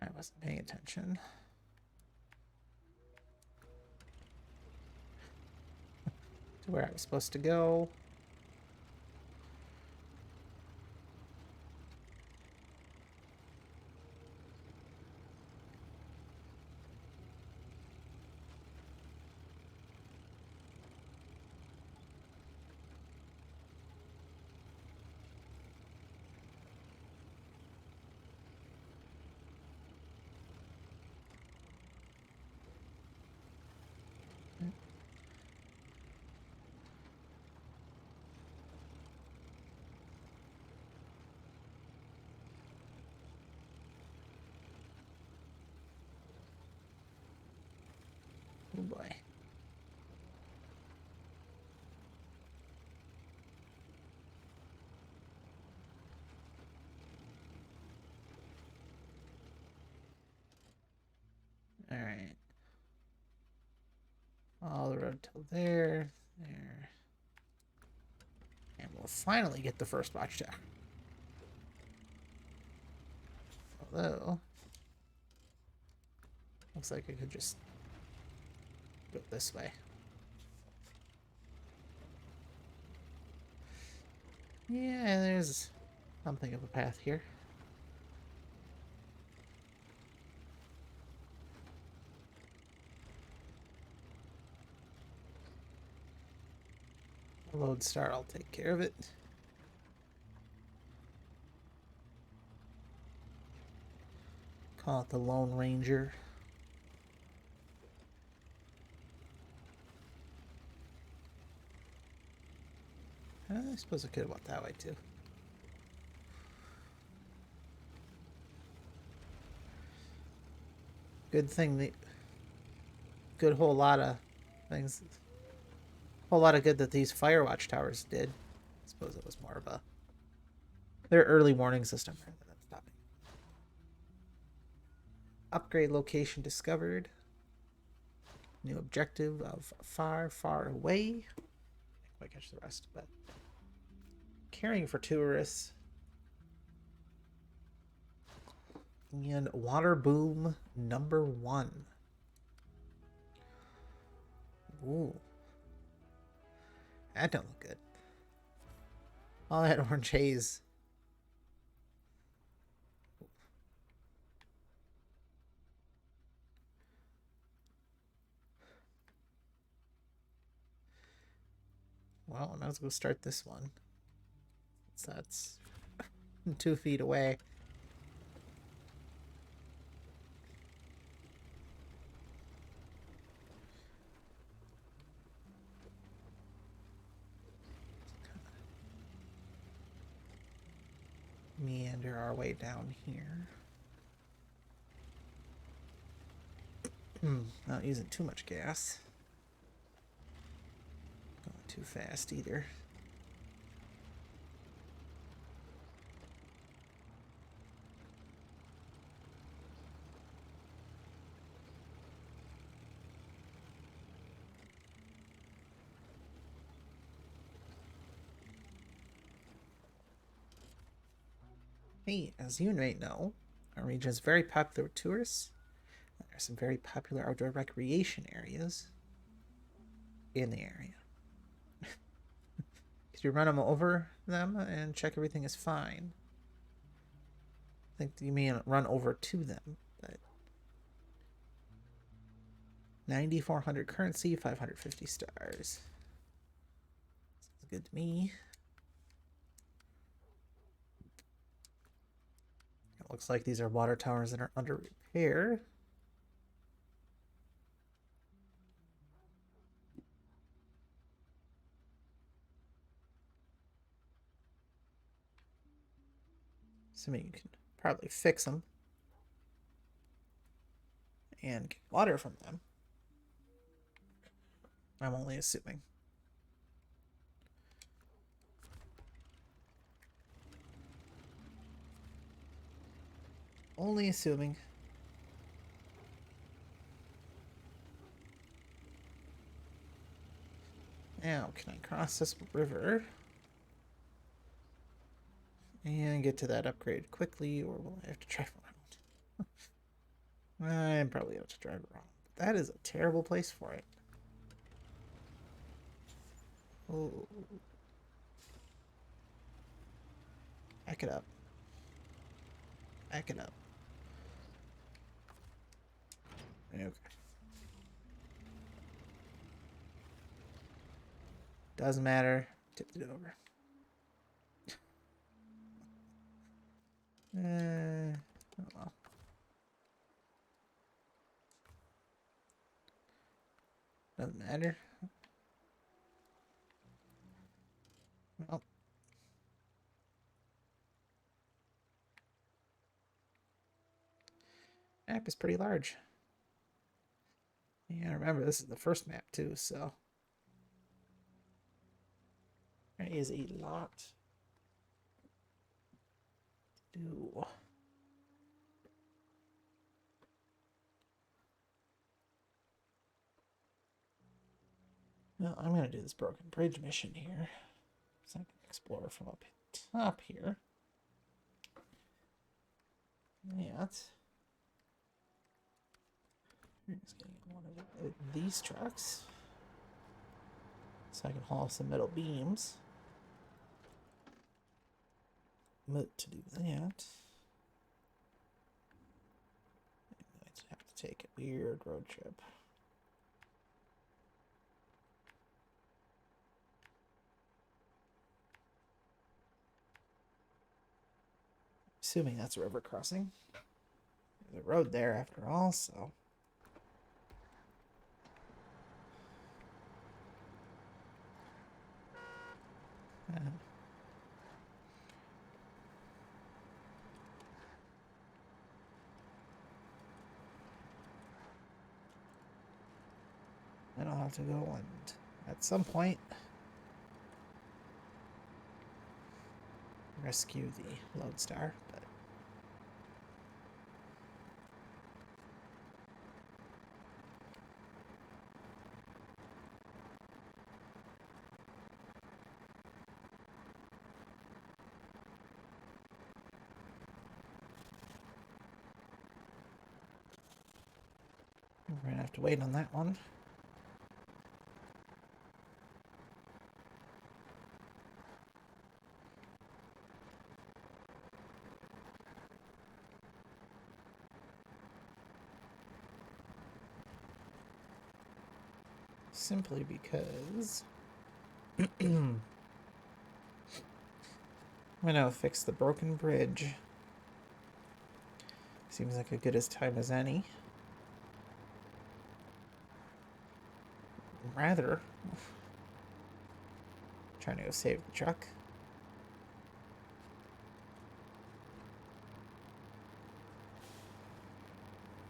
I wasn't paying attention. To where I was supposed to go. boy. All right. All the road till there. And we'll finally get the first watchtower. Although, looks like I could just go this way. Yeah, there's something of a path here. Lodestar, I'll take care of it. Call it the Lone Ranger. I suppose I could have went that way too. Good thing the good whole lot of things, whole lot of good that these Firewatch towers did. I suppose it was more of a their early warning system rather than stopping. Upgrade location discovered. New objective of far, far away. I can't quite catch the rest, but caring for tourists. And water boom #1. Ooh. That don't look good. All that orange haze. Well, I might as well start this one. So that's 2 feet away. Meander our way down here. Not using too much gas. Going too fast either. Hey, as you may know, our region is very popular with tourists. There are some very popular outdoor recreation areas in the area. If you run them over them and check everything is fine. I think you may run over to them, but 9,400 currency, 550 stars. Sounds good to me. It looks like these are water towers that are under repair. Assuming you can probably fix them and get water from them. I'm only assuming. Only assuming. Now, can I cross this river and get to that upgrade quickly, or will I have to drive around? I probably have to drive around. But that is a terrible place for it. Oh. Back it up. Back it up. Okay. Doesn't matter. Tipped it over. Oh well. Doesn't matter. Well. Map is pretty large. Yeah, remember, this is the first map, too, so... There is a lot to do. Well, I'm going to do this broken bridge mission here. So I can explore from up top here. That. I'm just going to get one of these trucks. So I can haul some metal beams. But to do that, I'm going to have to take a weird road trip. Assuming that's a river crossing. There's a road there after all, so... Then I'll have to go and, at some point, rescue the Lodestar, but... We're gonna have to wait on that one. Simply because I'm gonna fix the broken bridge. Seems like a good as time as any. Rather, trying to go save the truck.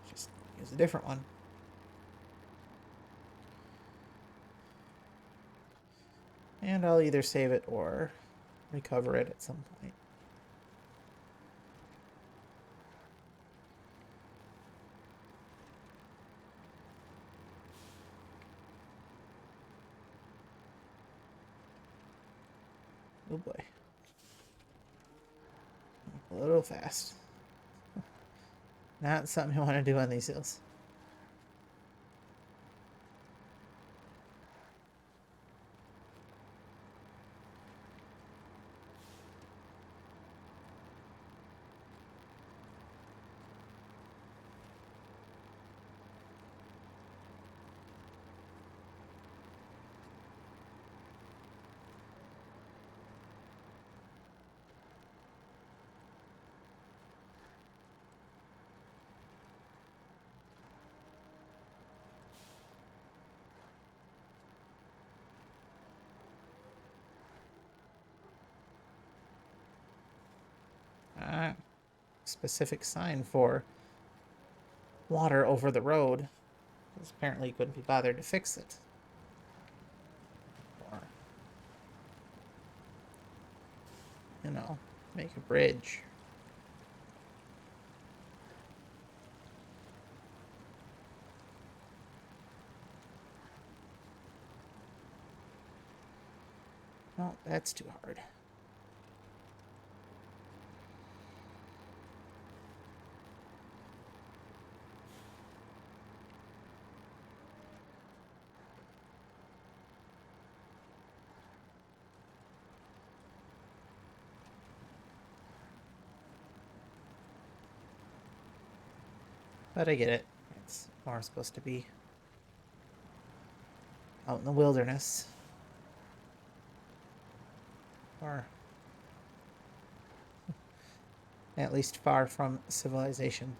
Just use a different one. And I'll either save it or recover it at some point. Oh boy. A little fast. Not something you want to do on these hills. Specific sign for water over the road. Because apparently you couldn't be bothered to fix it. Or, you know, make a bridge. Well, that's too hard. But I get it. It's more supposed to be out in the wilderness. Or at least far from civilization.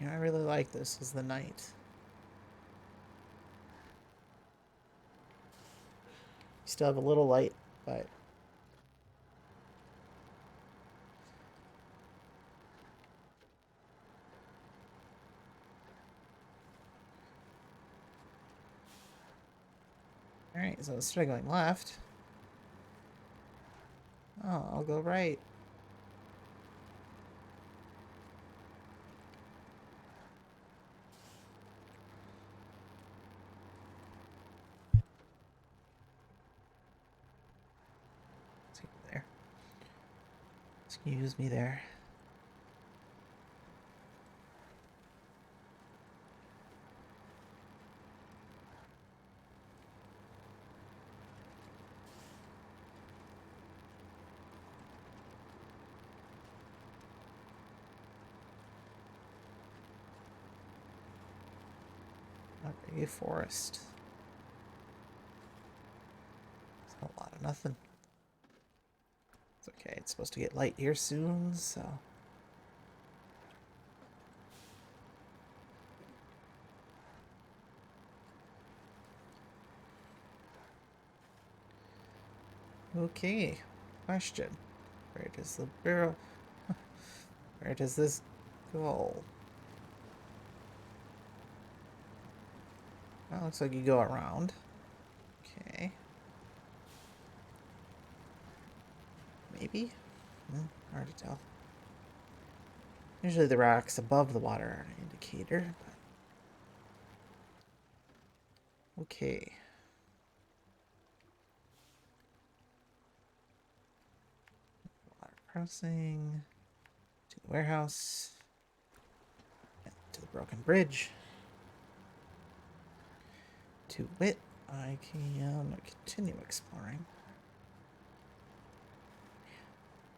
You know, I really like this as the night. You still have a little light, but Alright, so instead of going left... Oh, I'll go right. There. Excuse me there. Not really a forest. It's a lot of nothing. It's okay, it's supposed to get light here soon, so... Okay, question. Where does the barrel... Where does this go? Well, looks like you go around. Okay. Maybe? Hard to tell. Usually the rocks above the water are an indicator. But... Okay. Water crossing. To the warehouse. And to the broken bridge. To wit, I can continue exploring.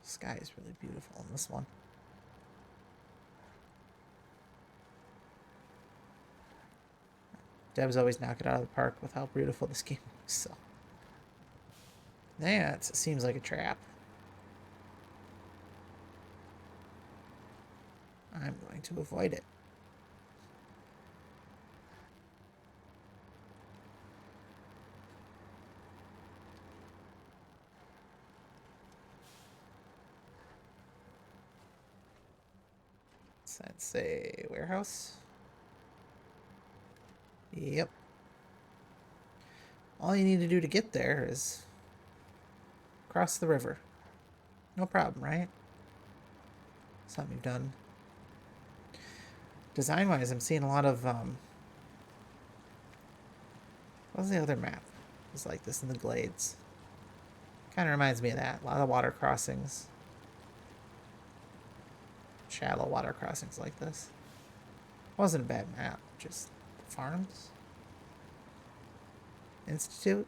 The sky is really beautiful in this one. Debs always knock it out of the park with how beautiful this game looks, so. That seems like a trap. I'm going to avoid it. Let's say warehouse. Yep. All you need to do to get there is cross the river. No problem, right? Something you've done. Design-wise, I'm seeing a lot of, what was the other map? It was like this in the Glades. Kind of reminds me of that. A lot of water crossings. Shallow water crossings like this. Wasn't a bad map, just farms. Institute.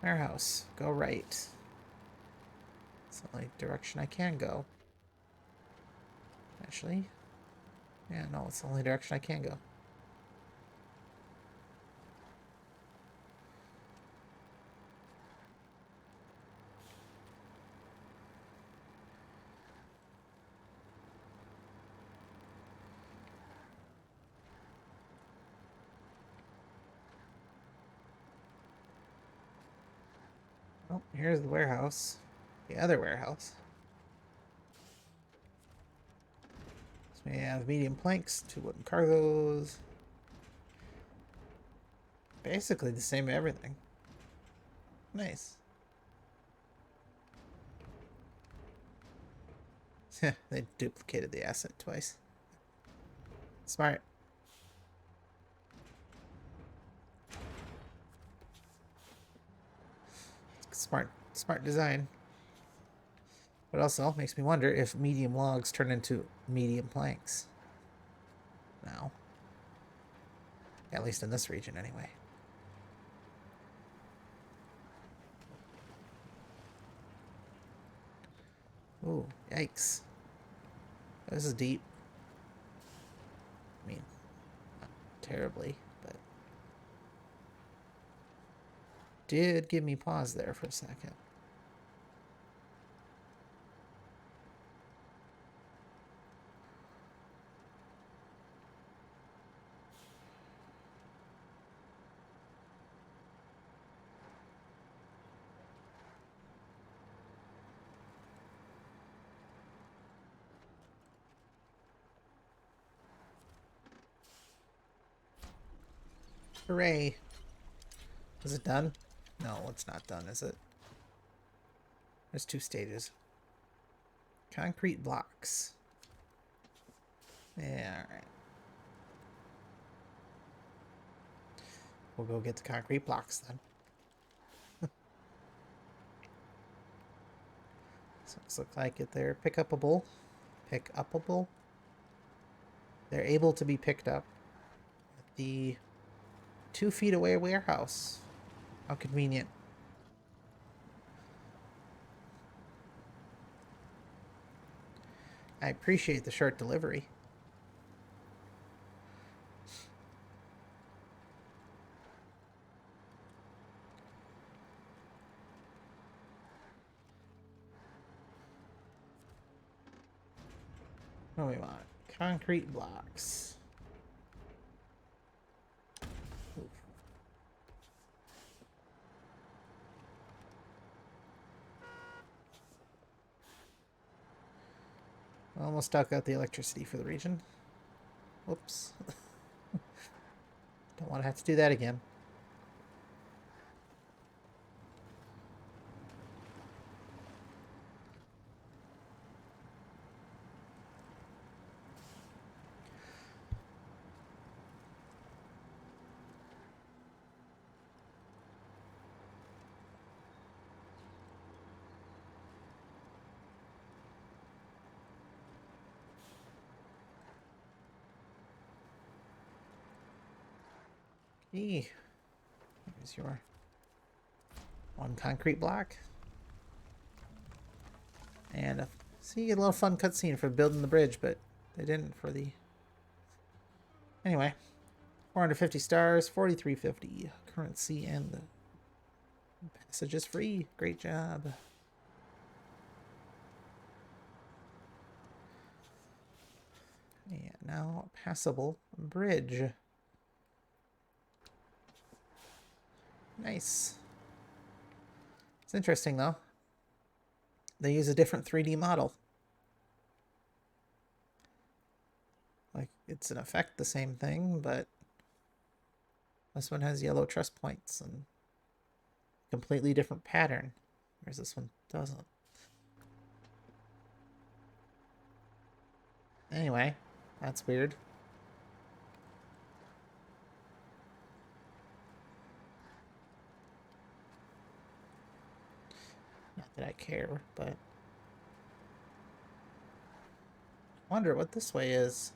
Warehouse. Go right. It's the only direction I can go. Actually. Yeah, no, it's the only direction I can go. Oh, here's the warehouse. The other warehouse. So we have medium planks, 2 wooden cargoes. Basically the same everything. Nice. They duplicated the asset twice. Smart. Smart design. But also makes me wonder if medium logs turn into medium planks. Now. At least in this region, anyway. Ooh, yikes. This is deep. I mean, not terribly, but... Did give me pause there for a second. Hooray. Is it done? No, it's not done, is it? There's 2 stages. Concrete blocks. Yeah, alright. We'll go get the concrete blocks then. So this looks like it. They're pick-upable. Pick-upable. They're able to be picked up at the 2 feet away warehouse. How convenient. I appreciate the short delivery. What do we want? Concrete blocks. Oof. Almost stuck out the electricity for the region. Whoops. Don't want to have to do that again. Here's your 1 concrete block. And see, you get a little fun cutscene for building the bridge, but they didn't for the... Anyway, 450 stars, 4350 currency, and the passage is free. Great job. And now, passable bridge. Nice. It's interesting, though. They use a different 3D model. Like, it's in effect the same thing, but this one has yellow truss points and completely different pattern, whereas this one doesn't. Anyway, that's weird. Not that I care, but I wonder what this way is.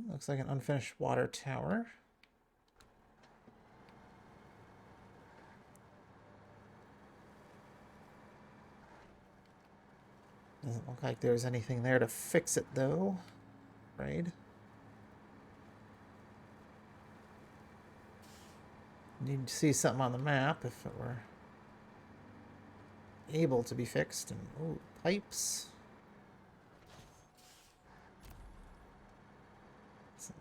Looks like an unfinished water tower. Doesn't look like there's anything there to fix it, though. Right? Need to see something on the map if it were able to be fixed. And oh, pipes. Some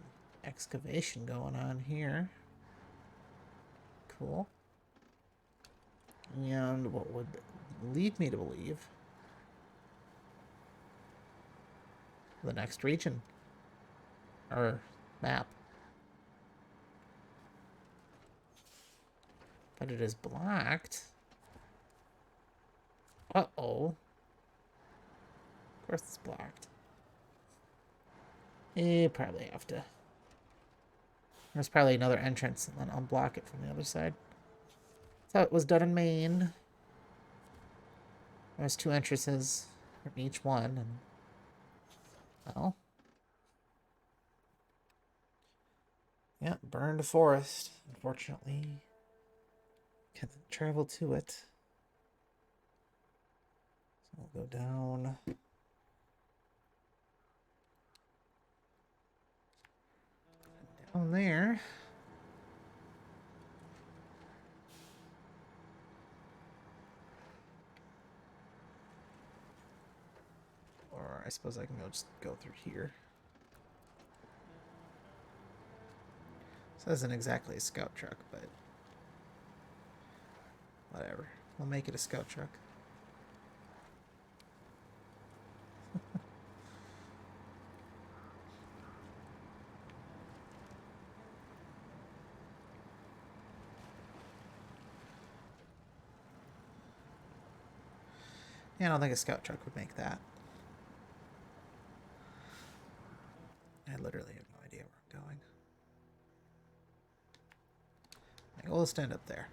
excavation going on here. Cool. And what would lead me to believe the next region or map. But it is blocked. Uh-oh. Of course it's blocked. Probably have to. There's probably another entrance and then unblock it from the other side. That's how it was done in Maine. There's 2 entrances from each one, and well, yeah, burned forest, unfortunately. Can't travel to it. So we'll go down. Down there. Or I suppose I can just go through here. So this isn't exactly a scout truck, but whatever. We'll make it a scout truck. Yeah, I don't think a scout truck would make that. I literally have no idea where I'm going. I will stand up there.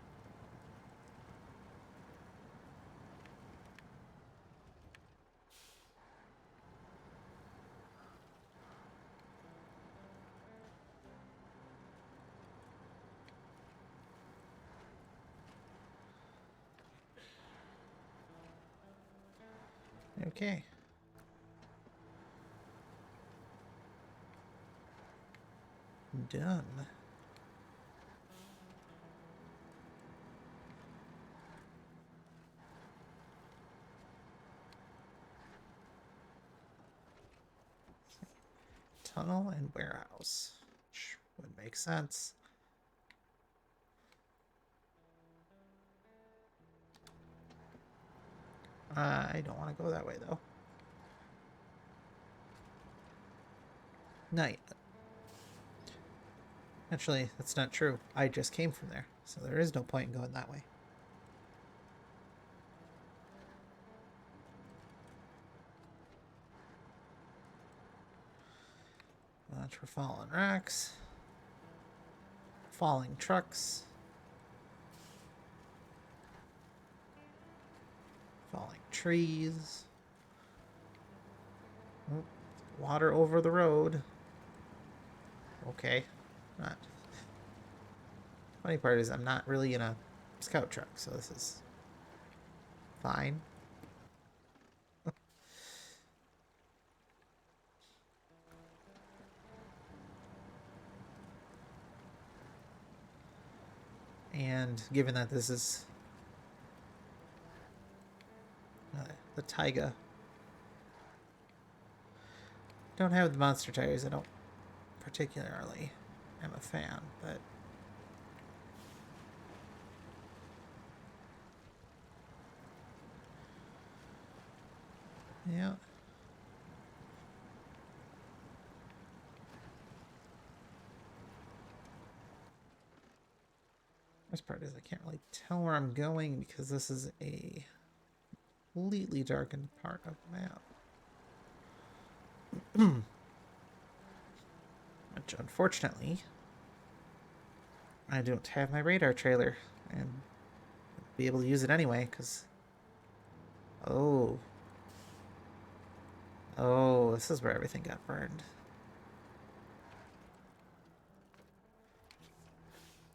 Okay. Done. Tunnel and warehouse. Which would make sense. I don't want to go that way, though. Not yet. Actually, that's not true. I just came from there, so there is no point in going that way. Watch for fallen racks. Falling trucks. Falling trees. Oh, water over the road. Okay. Not. Funny part is I'm not really in a scout truck, so this is fine. And given that this is the Taiga, don't have the monster tires. I don't particularly am a fan, but yeah. Worst part is I can't really tell where I'm going because this is a completely darkened part of the map. Which, unfortunately, I don't have my radar trailer and be able to use it anyway, because... Oh. Oh, this is where everything got burned.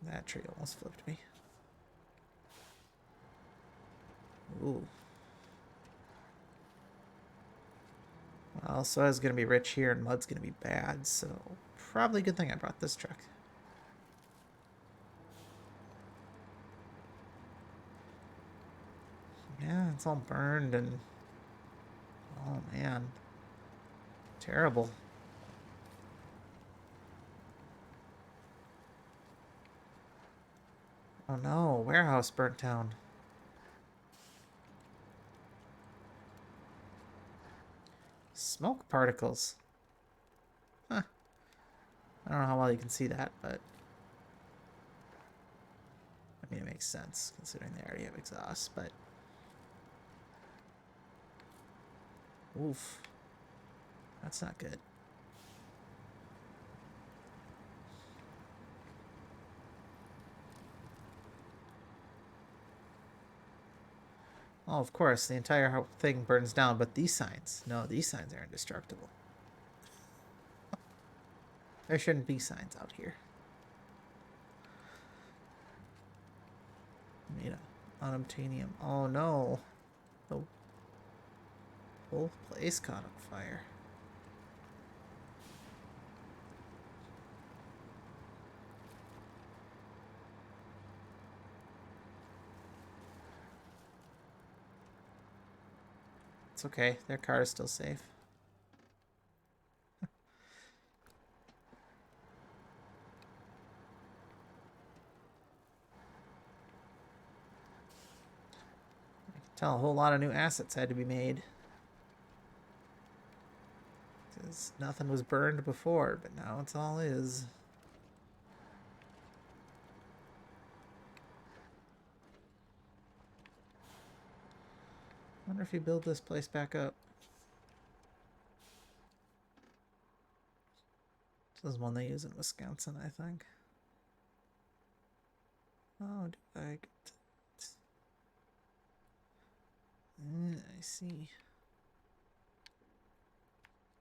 That tree almost flipped me. Ooh. Well, soil's gonna be rich here and mud's gonna be bad, so probably a good thing I brought this truck. Yeah, it's all burned and... Oh, man. Terrible. Oh no, warehouse burnt down. Smoke particles. Huh. I don't know how well you can see that, but... I mean, it makes sense, considering they already have exhaust, but... Oof. That's not good. Oh, of course, the entire thing burns down, but these signs... No, these signs are indestructible. There shouldn't be signs out here. Made of unobtainium. Oh no. The whole place caught on fire. It's okay. Their car is still safe. I can tell a whole lot of new assets had to be made. Because nothing was burned before, but now it's all is. Wonder if you build this place back up. This is one they use in Wisconsin, I think. Oh, do I get it? I see.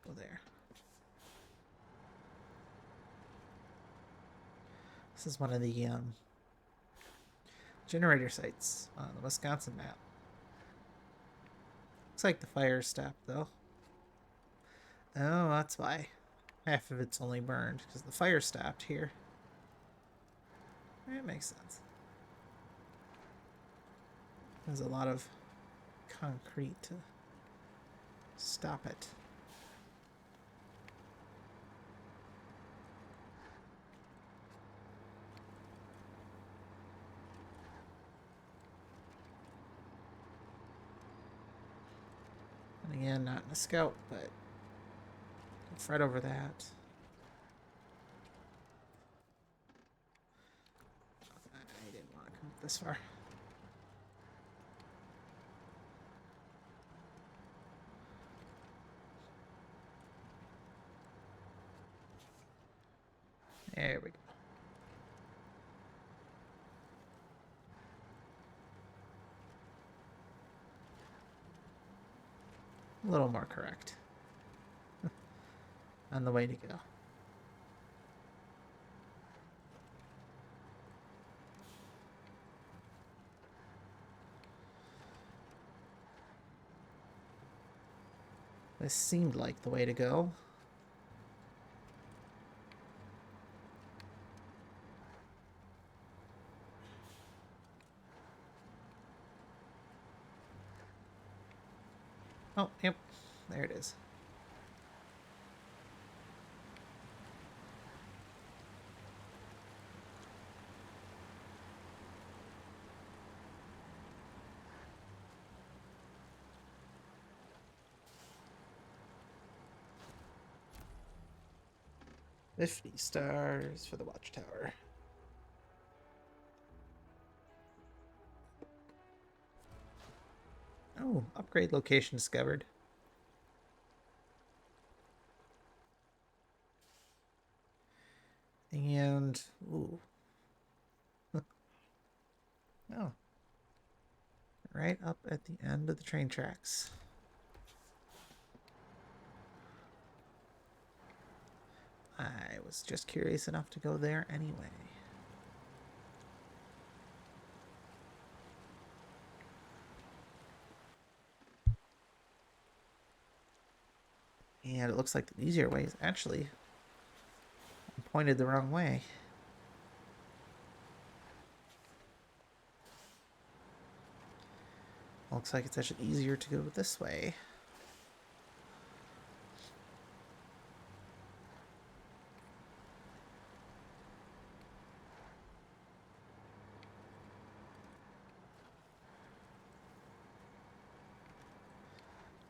Go there. This is one of the generator sites on the Wisconsin map. Looks like the fire stopped, though. Oh, that's why. Half of it's only burned, because the fire stopped here. It makes sense. There's a lot of concrete to stop it. And again, not in a scout, but don't fret over that. I didn't want to come up this far. There we go. A little more correct. On the way to go. This seemed like the way to go. Oh, yep. There it is. $50 for the watchtower. Oh, upgrade location discovered. And, ooh. Oh. Right up at the end of the train tracks. I was just curious enough to go there anyway. And it looks like the easier way is actually pointed the wrong way. Looks like it's actually easier to go this way.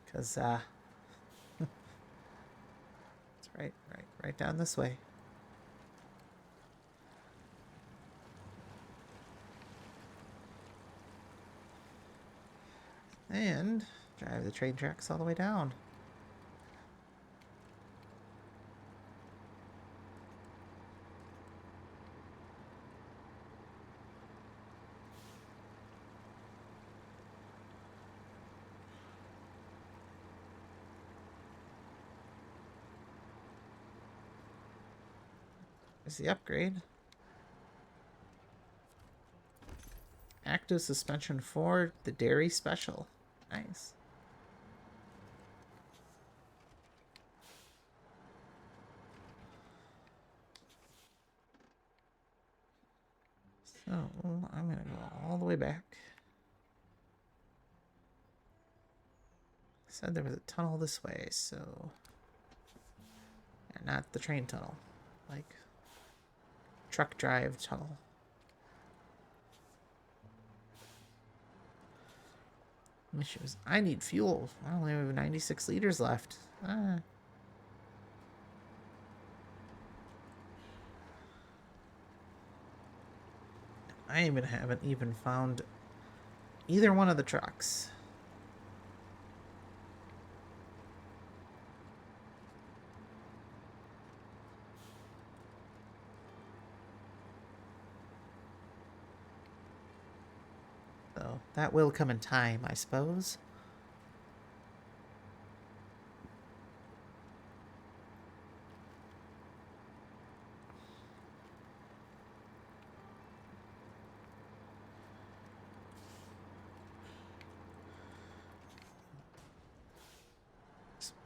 Because, it's right down this way. And drive the train tracks all the way down. There's the upgrade. Active suspension for the dairy special. Nice. So I'm gonna go all the way back. Said there was a tunnel this way, so not the train tunnel, like truck drive tunnel. Issues. I need fuel. I only have 96 liters left. I haven't even found either one of the trucks. So that will come in time, I suppose.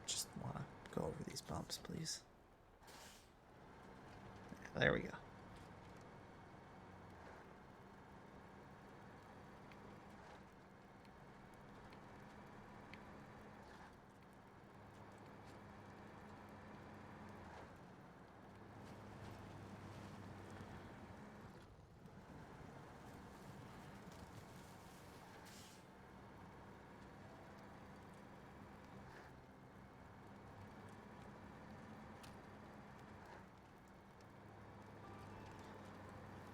Just want to go over these bumps, please. There we go.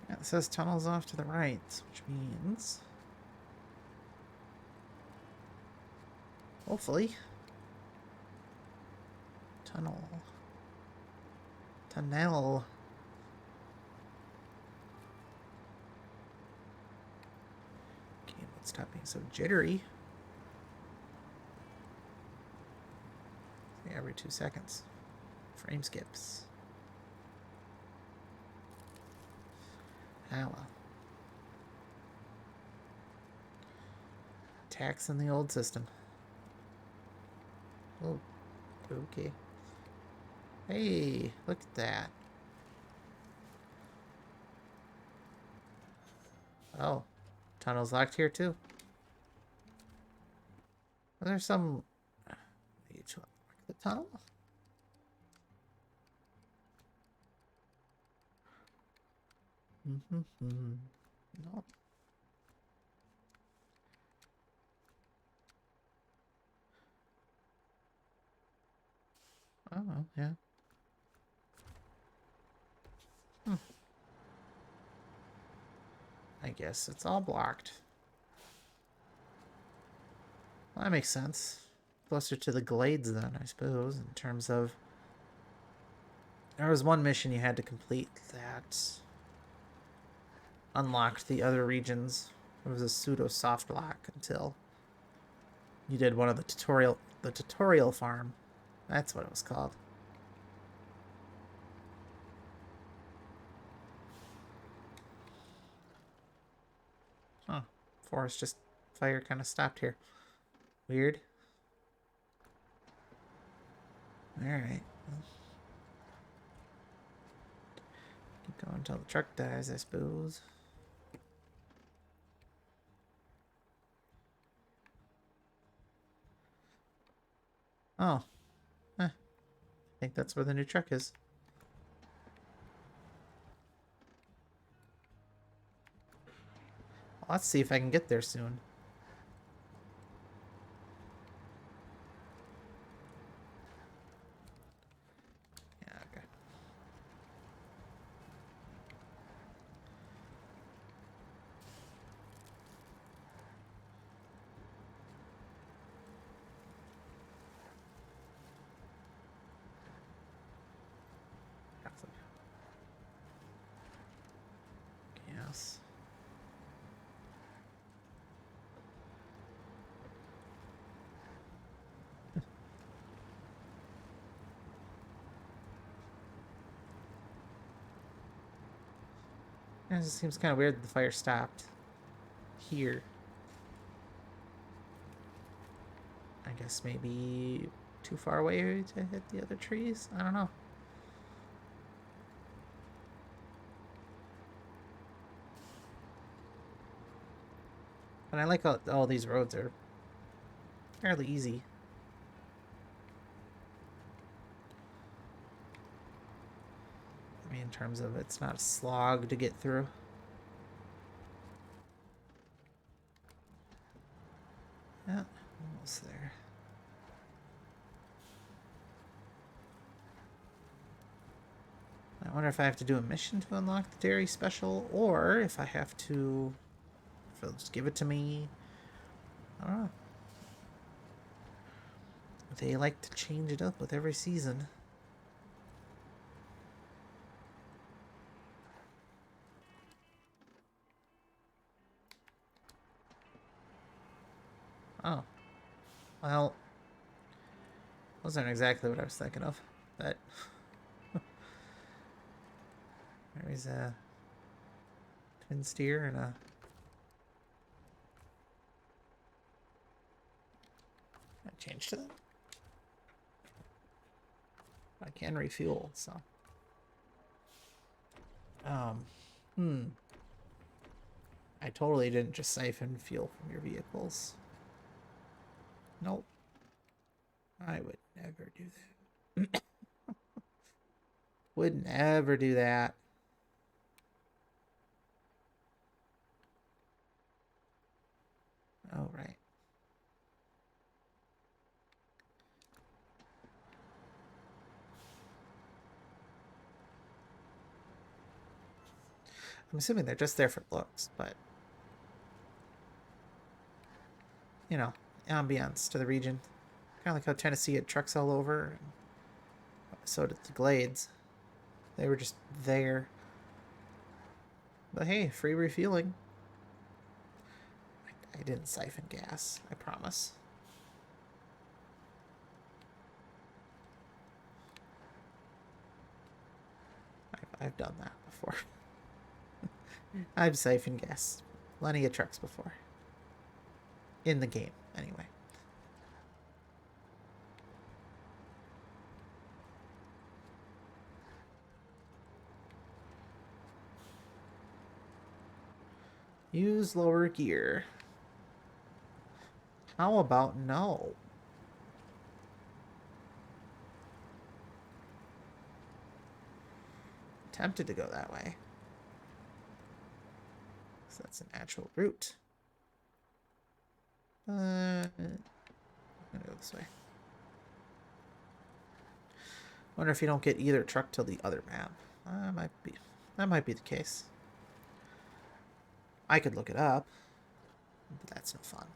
Yeah, it says tunnels off to the right, which means hopefully tunnel. Okay, let's stop being so jittery. Every 2 seconds. Frame skips. Ah well. Tax in the old system. Oh, okay. Hey, look at that. Oh, tunnel's locked here too. Well, there's some... The tunnel? No. Oh, yeah. I guess it's all blocked. Well, that makes sense. Closer to the glades then, I suppose, in terms of... There was one mission you had to complete that unlocked the other regions. It was a pseudo soft lock until you did one of the tutorial farm. That's what it was called. Huh. Forest just fire kind of stopped here. Weird. Alright. Well, keep going until the truck dies, I suppose. Oh. I think that's where the new truck is. Well, let's see if I can get there soon. Yeah, okay. Yes. It just seems kind of weird that the fire stopped here. I guess maybe too far away to hit the other trees? I don't know. But I like how all these roads are fairly easy. I mean, in terms of it's not a slog to get through. Yeah, almost there. I wonder if I have to do a mission to unlock the dairy special, or if I have to... If they'll just give it to me. I don't know. They like to change it up with every season. Well, wasn't exactly what I was thinking of, but there's a twin steer and a... I changed to that? I can refuel, so... I totally didn't just siphon fuel from your vehicles. Nope. I would never do that. Would never do that. Oh, right. I'm assuming they're just there for looks, but... You know, ambience to the region. Kind of like how Tennessee had trucks all over, and so did the Glades. They were just there. But hey, free refueling. I didn't siphon gas, I promise. I've done that before. I've siphoned gas plenty of trucks before. In the game, anyway. Use lower gear. How about no? Tempted to go that way. So that's a natural route. I'm gonna go this way. Wonder if you don't get either truck till the other map. That might be the case. I could look it up, but that's no fun.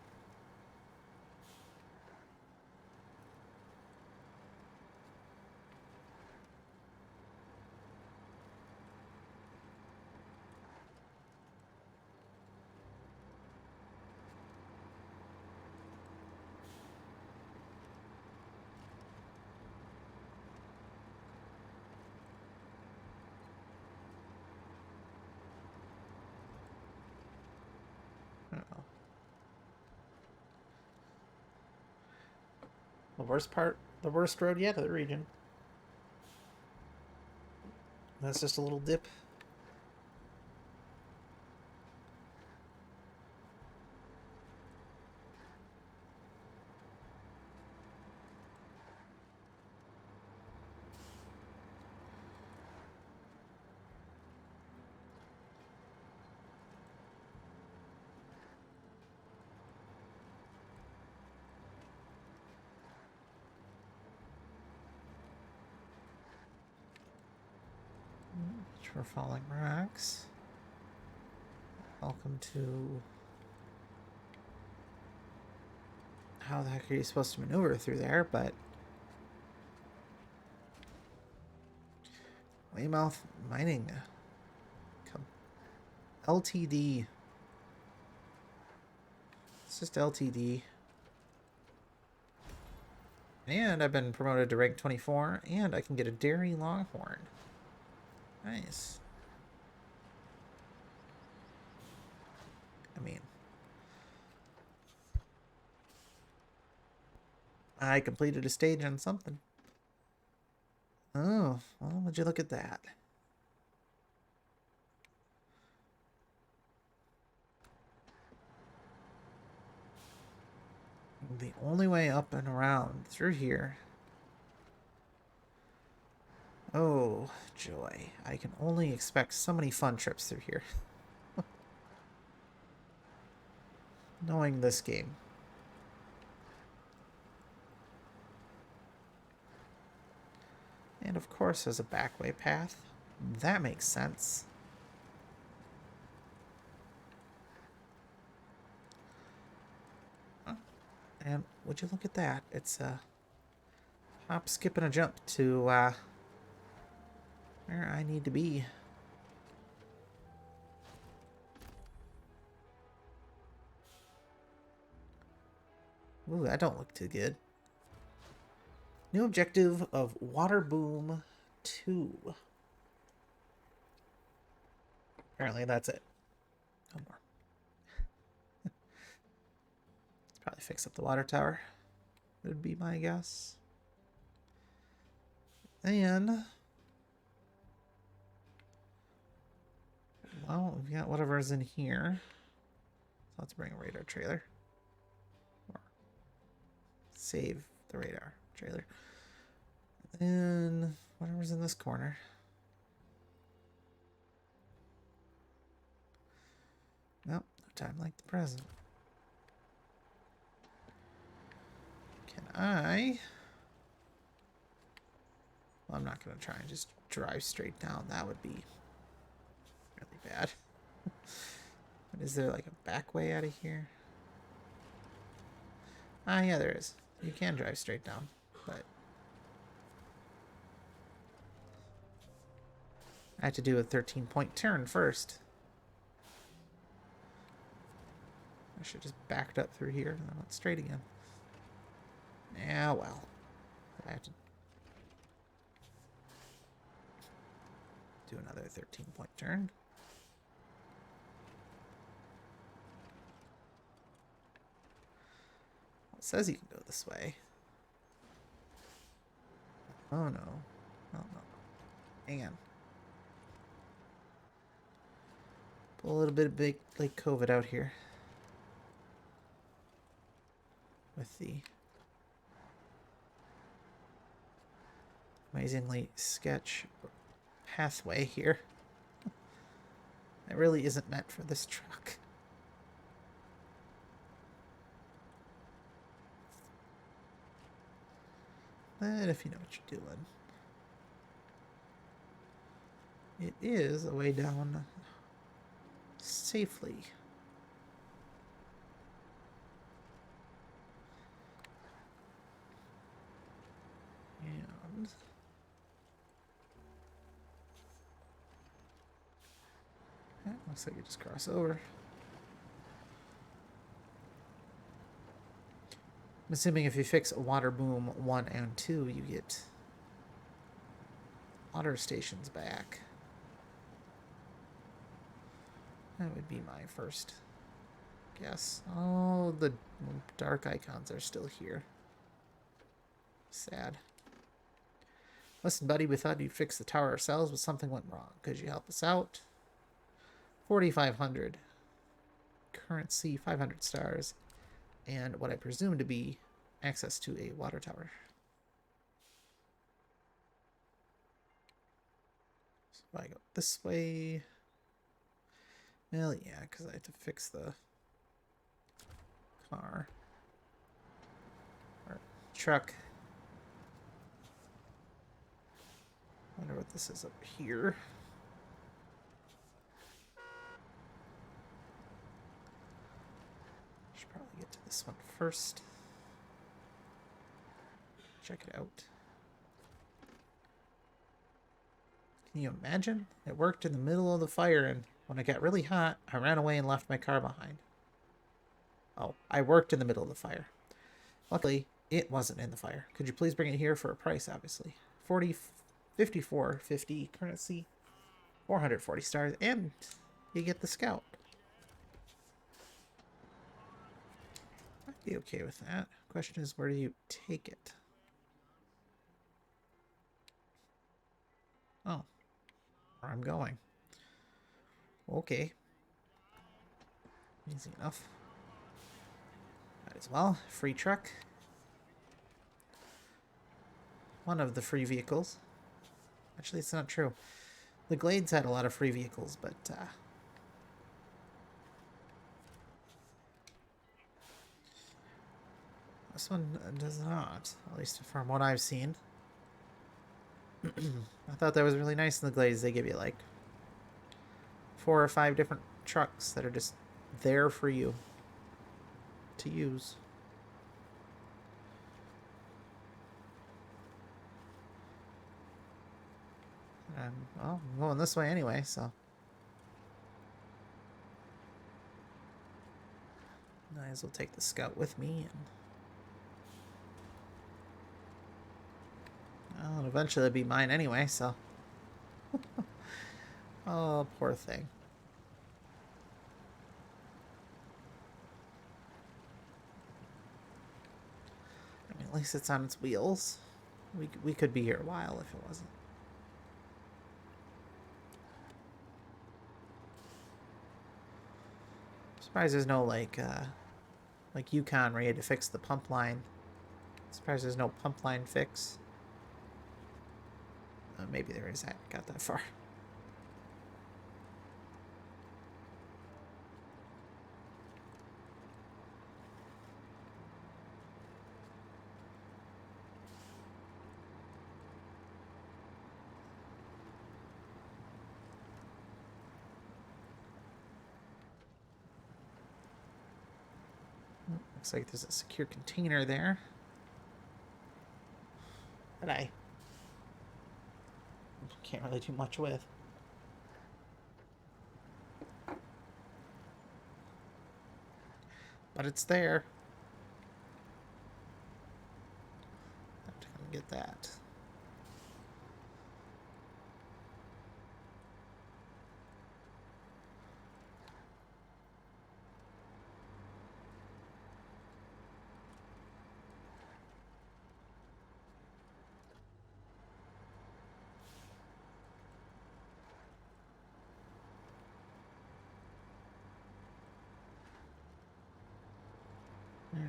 Uh-oh. The worst road yet of the region. That's just a little dip. For falling rocks. Welcome to... How the heck are you supposed to maneuver through there, but... Weymouth Mining. LTD. It's just LTD. And I've been promoted to rank 24, and I can get a Dairy Longhorn. Nice. I mean... I completed a stage on something. Oh, well, would you look at that? The only way up and around through here. Oh, joy. I can only expect so many fun trips through here. Knowing this game. And of course there's a backway path. That makes sense. And would you look at that? It's a hop, skip, and a jump to where I need to be. Ooh, that don't look too good. New objective of Water Boom 2. Apparently that's it. No more. Probably fix up the water tower. Would be my guess. And well, we've got whatever's in here. So let's bring a radar trailer. Or save the radar trailer. And whatever's in this corner. Nope, no time like the present. Can I? Well, I'm not going to try and just drive straight down. That would be really bad. But is there like a back way out of here? Ah, yeah, there is. You can drive straight down, but I had to do a 13-point turn first. I should just backed up through here and then went straight again. Yeah, well. I have to do another 13-point turn. Well, it says you can go this way. Oh no. Oh no. Hang on. Pull a little bit of big Lake COVID out here. With the amazingly sketch pathway here. It really isn't meant for this truck. But if you know what you're doing. It is a way down safely. And yeah, looks like you just cross over. I'm assuming if you fix Water Boom 1 and 2, you get water stations back. That would be my first guess. Oh, the dark icons are still here. Sad. Listen, buddy, we thought you'd fix the tower ourselves, but something went wrong. Could you help us out? 4,500 currency, 500 stars, and what I presume to be access to a water tower. So if I go this way... Well, yeah, because I have to fix the car. Or truck. Wonder what this is up here. Should probably get to this one first. Check it out. Can you imagine? It worked in the middle of the fire, and when it got really hot, I ran away and left my car behind. Oh, I worked in the middle of the fire. Luckily, it wasn't in the fire. Could you please bring it here for a price, obviously? 54.50 currency, 440 stars, and you get the scout. I'd be okay with that. Question is, where do you take it? Oh, where I'm going. Okay. Easy enough. Might as well. Free truck. One of the free vehicles. Actually, it's not true. The Glades had a lot of free vehicles, but this one does not, at least from what I've seen. I thought that was really nice in the Glades. They give you like 4 or 5 different trucks that are just there for you to use. Well, I'm going this way anyway, so might as well take the scout with me. And Well, eventually it'll be mine anyway, so... Oh, poor thing. I mean, at least it's on its wheels. We could be here a while if it wasn't. I'm surprised there's no, like Yukon where you had to fix the pump line. I'm surprised there's no pump line fix. Maybe there is. I haven't got that far. Looks like there's a secure container there that I can't really do much with. But it's there. Have to come get that.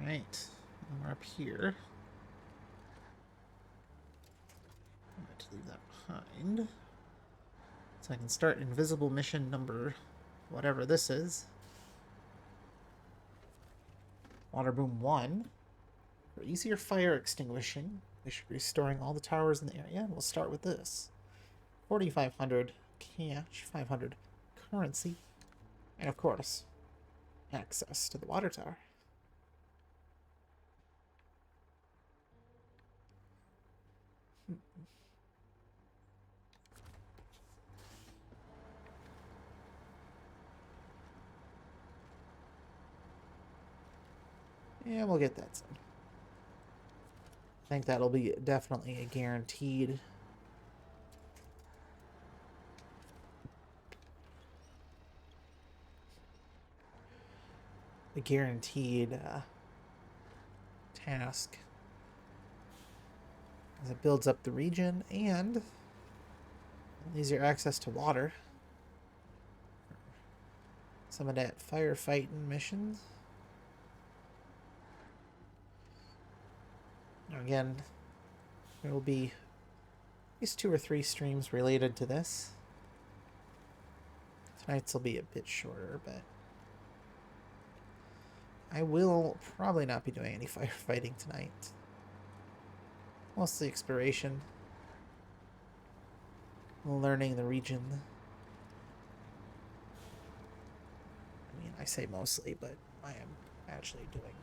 Alright, we're up here. I'm going to leave that behind. So I can start invisible mission number whatever this is. Water boom 1. For easier fire extinguishing, we should be restoring all the towers in the area. We'll start with this. 4,500 cash, 500 currency, and of course, access to the water tower. Yeah, we'll get that soon. I think that'll be definitely a guaranteed. A guaranteed task. As it builds up the region and easier access to water. Some of that firefighting missions. Again, there will be at least 2 or 3 streams related to this. Tonight's will be a bit shorter, but I will probably not be doing any firefighting tonight. Mostly exploration. Learning the region. I mean, I say mostly, but I am actually doing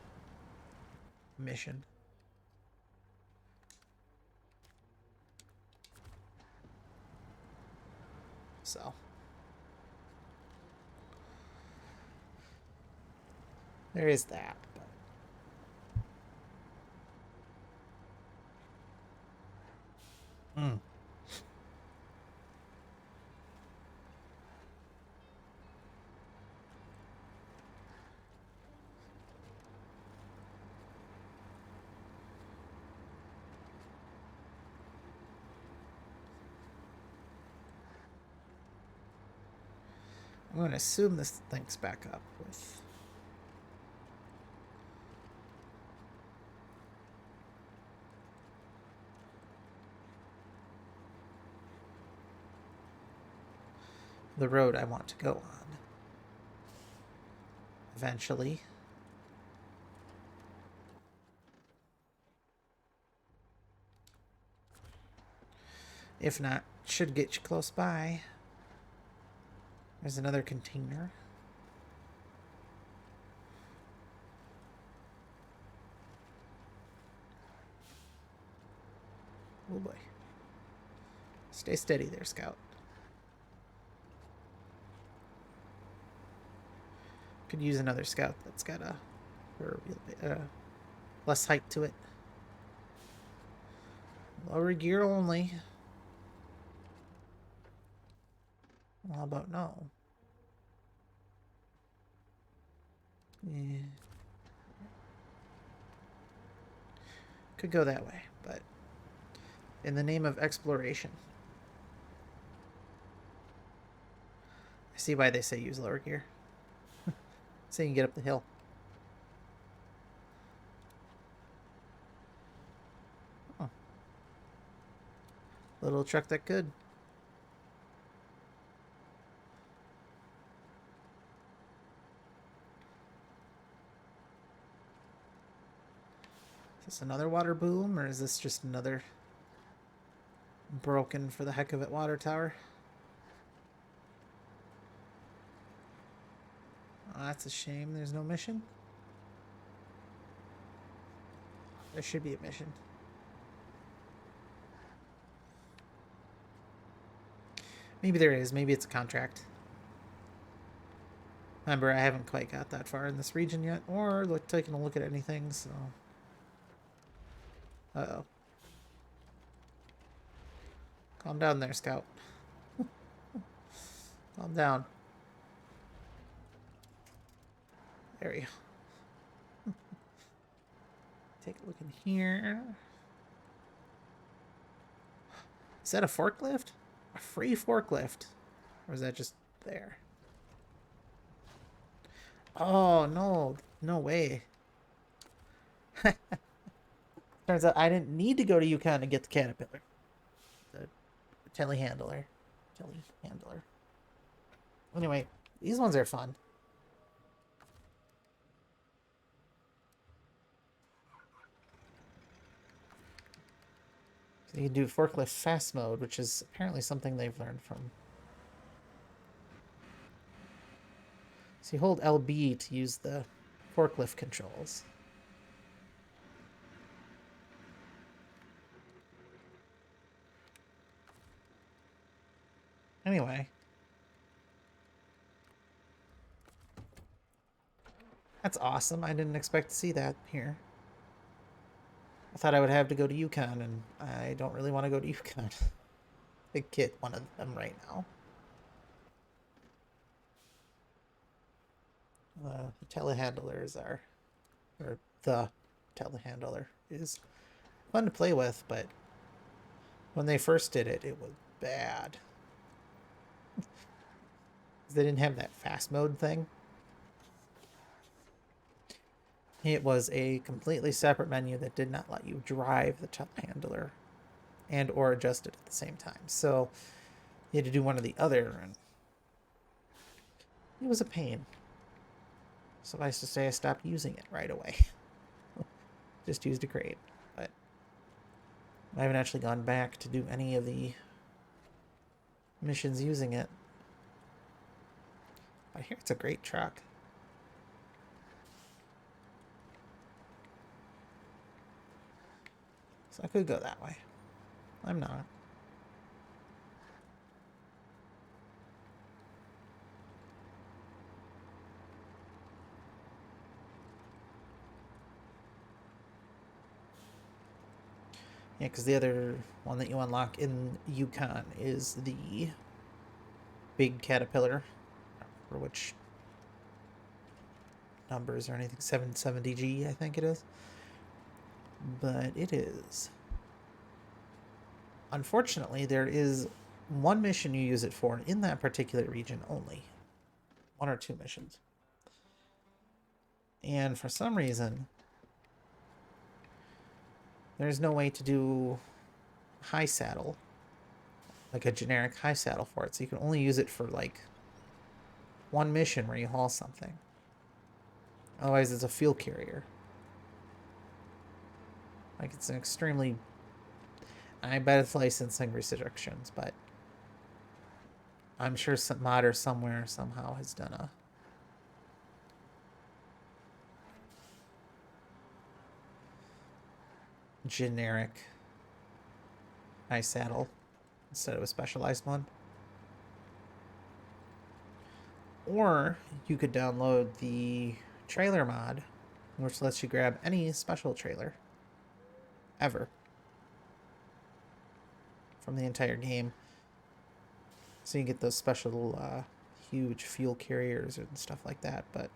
a mission. So there is that. But... I'm going to assume this thinks back up with the road I want to go on. Eventually. If not, should get you close by. There's another container. Oh boy. Stay steady there, Scout. Could use another Scout that's got a less height to it. Lower gear only. Well, how about no? Yeah. Could go that way, but in the name of exploration. I see why they say use lower gear. So you can get up the hill. Oh. Little truck that could. Is this another water boom, or is this just another broken for the heck of it water tower? Oh, that's a shame. There's no mission. There should be a mission. Maybe there is. Maybe it's a contract. Remember, I haven't quite got that far in this region yet, or taking a look at anything, so... Uh-oh. Calm down there, Scout. Calm down. There we go. Take a look in here. Is that a forklift? A free forklift? Or is that just there? Oh, no. No way. Turns out I didn't need to go to Yukon to get the caterpillar. The telehandler. Telehandler. Anyway, these ones are fun. So you can do forklift fast mode, which is apparently something they've learned from. So you hold LB to use the forklift controls. Anyway. That's awesome. I didn't expect to see that here. I thought I would have to go to Yukon, and I don't really want to go to Yukon. Big kid, one of them right now. The telehandlers are... Or the telehandler is fun to play with, but when they first did it, it was bad. They didn't have that fast mode thing. It was a completely separate menu that did not let you drive the telehandler and or adjust it at the same time. So you had to do one or the other, and it was a pain. Suffice to say, I stopped using it right away. Just used a crate, but I haven't actually gone back to do any of the missions using it. I hear it's a great truck. So I could go that way. I'm not. Yeah, because the other one that you unlock in Yukon is the big caterpillar. I don't remember which numbers or anything. 770G, I think it is. But it is. Unfortunately, there is one mission you use it for in that particular region only. One or two missions. And for some reason, there's no way to do high saddle, like a generic high saddle for it. So you can only use it for like one mission where you haul something. Otherwise, it's a fuel carrier. Like, it's an extremely... I bet it's licensing restrictions, but I'm sure some modder somewhere somehow has done a generic high saddle instead of a specialized one. Or you could download the trailer mod, which lets you grab any special trailer ever. from the entire game. So you get those special huge fuel carriers and stuff like that, but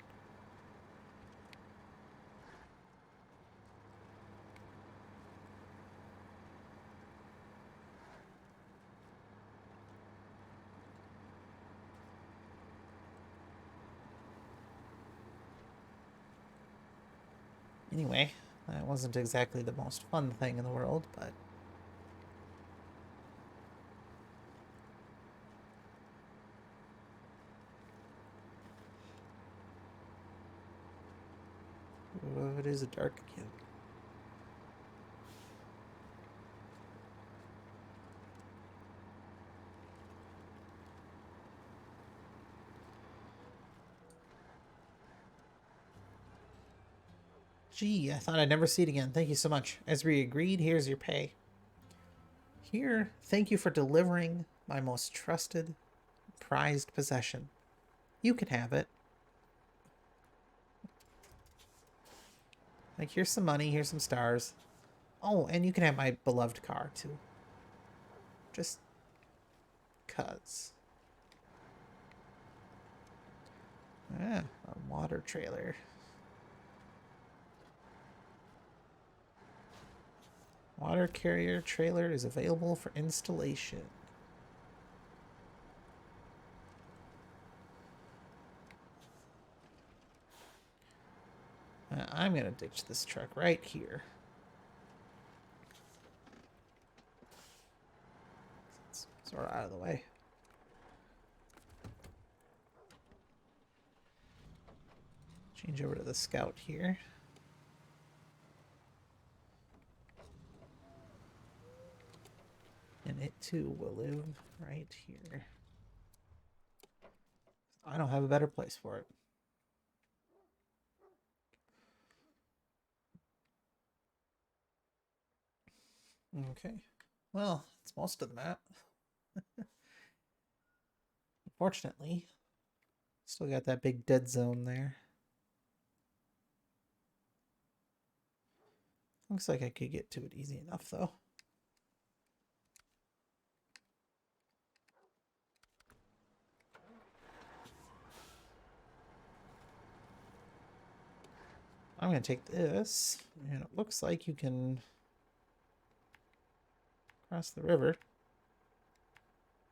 anyway, that wasn't exactly the most fun thing in the world, but oh, it is a dark again. Gee, I thought I'd never see it again. Thank you so much. As we agreed, here's your pay. Here, thank you for delivering my most trusted, prized possession. You can have it. Like, here's some money, here's some stars. Oh, and you can have my beloved car, too. Just 'cause. Ah, a water trailer. Water carrier trailer is available for installation. I'm going to ditch this truck right here. It's sort of out of the way. Change over to the Scout here. And it too will live right here. I don't have a better place for it. Okay. Well, it's most of the map. Unfortunately, still got that big dead zone there. Looks like I could get to it easy enough, though. I'm going to take this, and it looks like you can cross the river.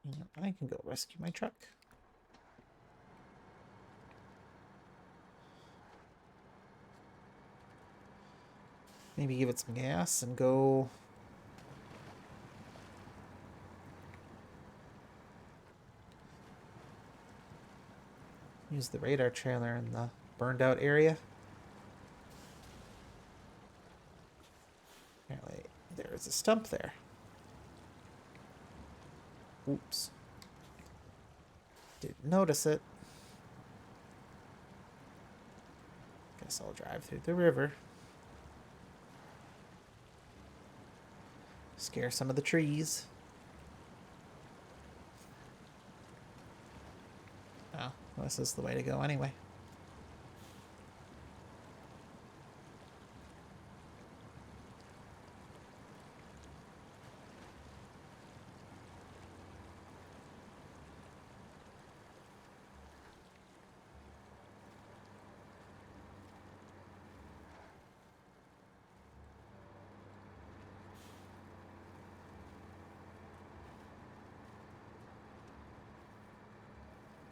And I can go rescue my truck. Maybe give it some gas and go... use the radar trailer in the burned out area. Apparently, there's a stump there. Oops. Didn't notice it. Guess I'll drive through the river. Scare some of the trees. Oh, well, this is the way to go anyway.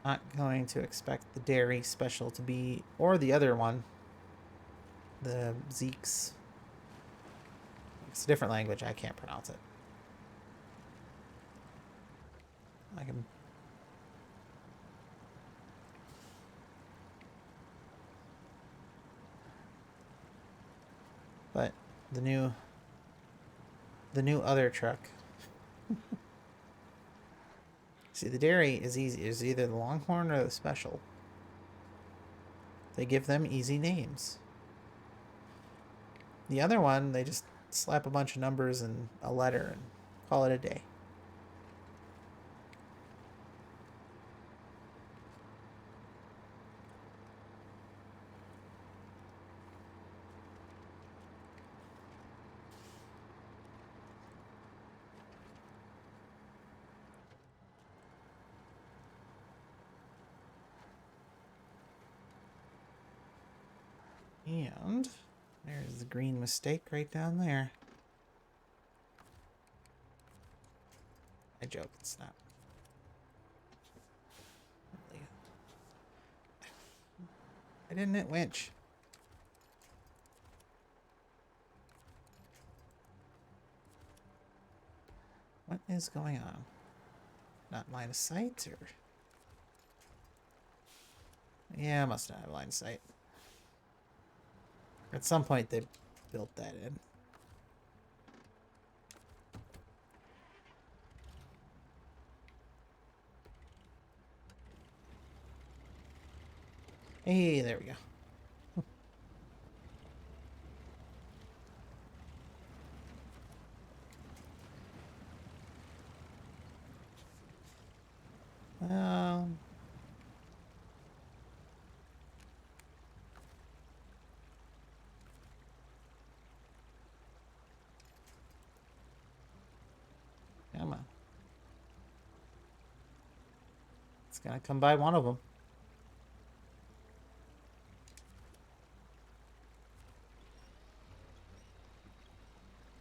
Not going to expect the dairy special to be, or the other one, the Zeeks. It's a different language. I can't pronounce it. I can. But the new other truck. See, the dairy is easy. It's either the Longhorn or the Special. They give them easy names. The other one, they just slap a bunch of numbers and a letter and call it a day. And there's the green mistake right down there. I joke, it's not. Really. I didn't hit winch. What is going on? Not line of sight, or... Yeah, I must not have line of sight. At some point, they built that in. Hey, there we go. Um... Come on. It's gonna come by one of them.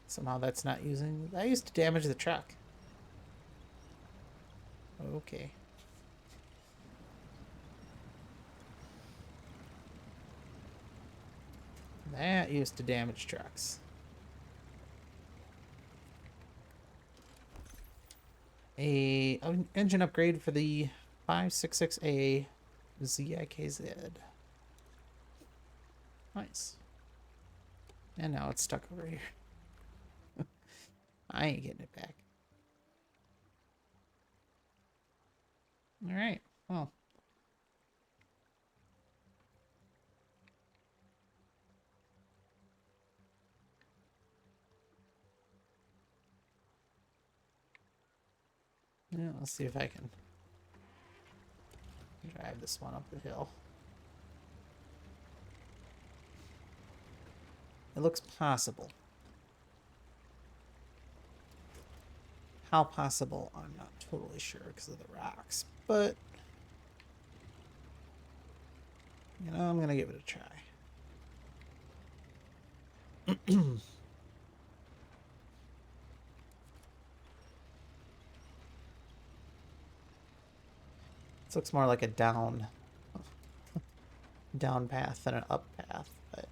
Somehow that's not using... I used to damage the truck. Okay. That used to damage trucks. An engine upgrade for the 566A ZIKZ. Nice. And now it's stuck over here. I ain't getting it back. Alright, well. Yeah, let's see if I can drive this one up the hill. It looks possible. How possible, I'm not totally sure because of the rocks, but you know, I'm gonna give it a try. This looks more like a down path than an up path, but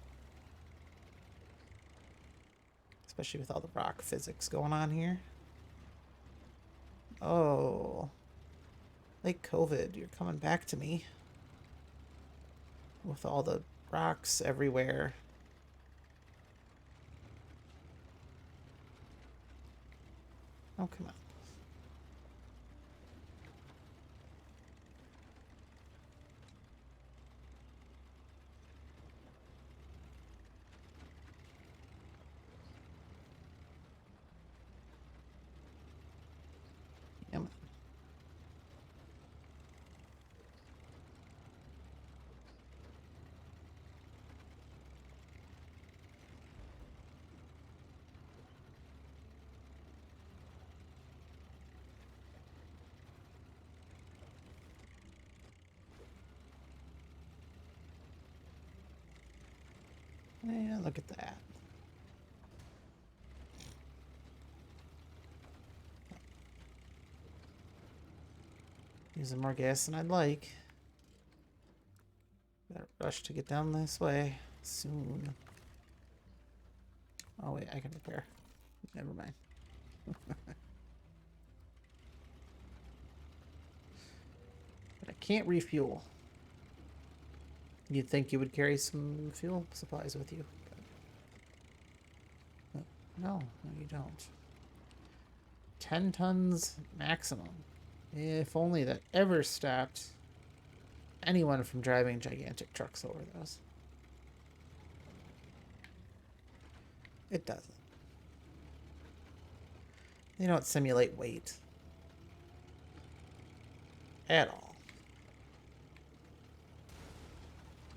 especially with all the rock physics going on here. Oh, like COVID, you're coming back to me with all the rocks everywhere. Oh, come on. Come on. Yeah, look at that. Using more gas than I'd like. Gotta rush to get down this way soon. Oh wait, I can repair. Never mind. But I can't refuel. You'd think you would carry some fuel supplies with you. But no, you don't. 10 tons maximum. If only that ever stopped anyone from driving gigantic trucks over those. It doesn't. They don't simulate weight at all.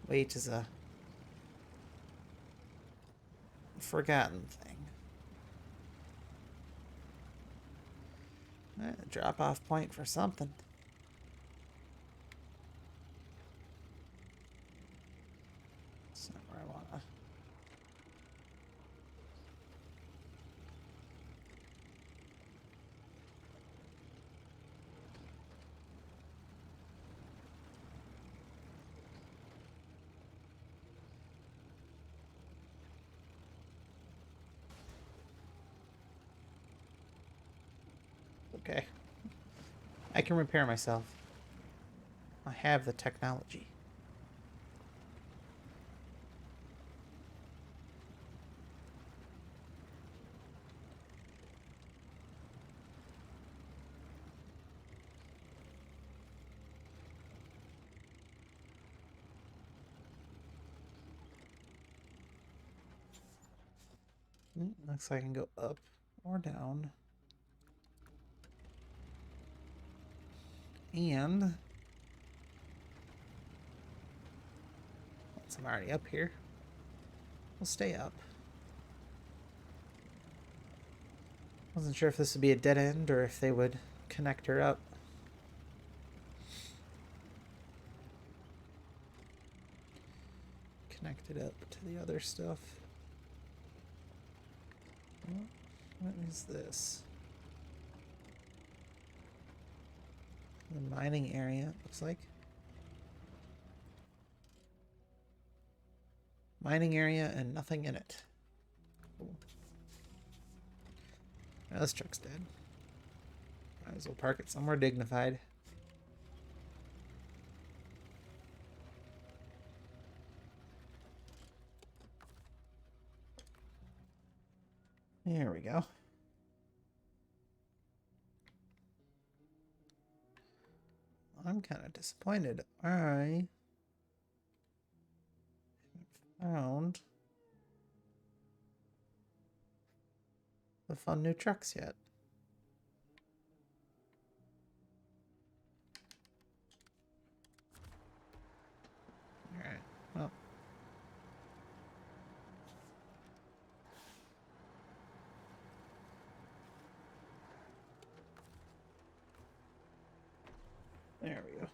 Weight is a forgotten thing. Drop off point for something. That's not where I want to okay. I can repair myself. I have the technology. Looks like I can go up or down. And since I'm already up here, we'll stay up. Wasn't sure if this would be a dead end or if they would connect her up. Connect it up to the other stuff. What is this? The mining area, looks like. Mining area and nothing in it. Cool. Now this truck's dead. Might as well park it somewhere dignified. There we go. I'm kind of disappointed. I haven't found the fun new trucks yet. Alright, well. There we go.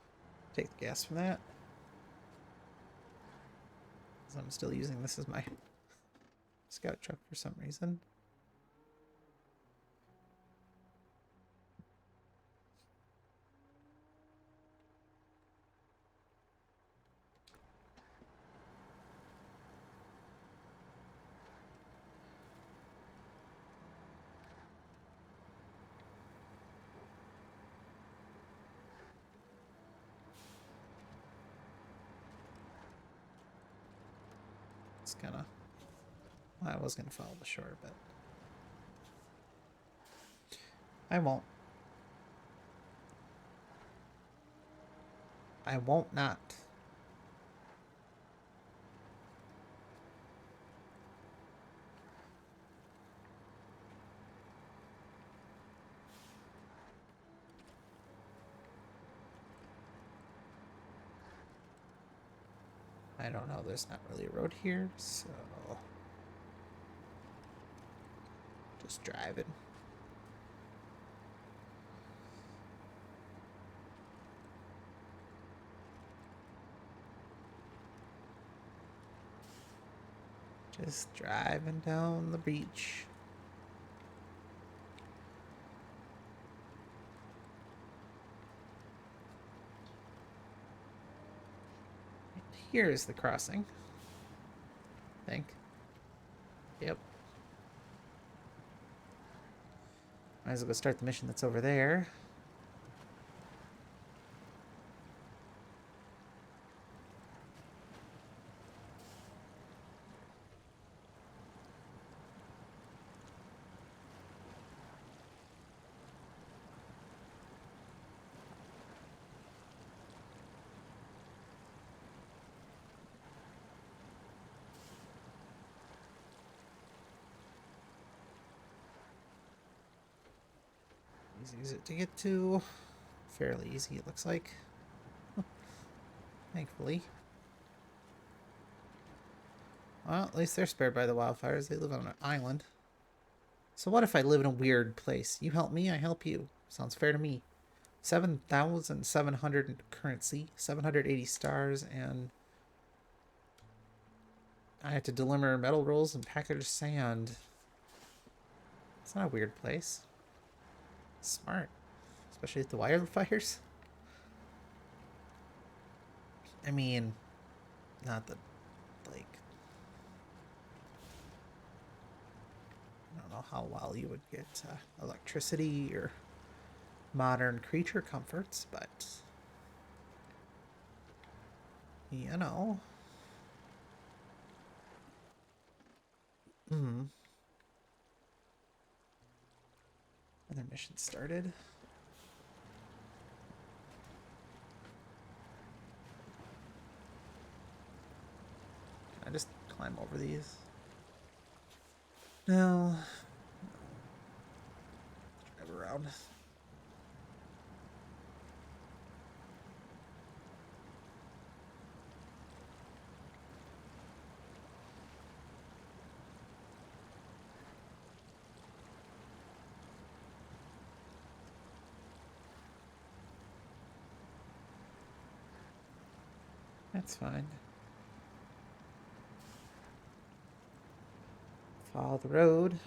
Take the gas from that. Because I'm still using this as my scout truck for some reason. It's kind of... Well, I was going to follow the shore, but... I won't. I won't not. I don't know, there's not really a road here, so... Just driving. Just driving down the beach. Here's the crossing. I think. Yep. Might as well go start the mission that's over there. Easy is it to get to? Fairly easy, it looks like. Thankfully. Well, at least they're spared by the wildfires. They live on an island. So what if I live in a weird place? You help me, I help you. Sounds fair to me. 7,700 currency, 780 stars, and I have to deliver metal rolls and package sand. It's not a weird place. Smart. Especially with the wildfires. I mean, not that, like... I don't know how well you would get electricity or modern creature comforts, but you know. Hmm. Another mission started. Can I just climb over these? No. Drive around. That's fine. Follow the road.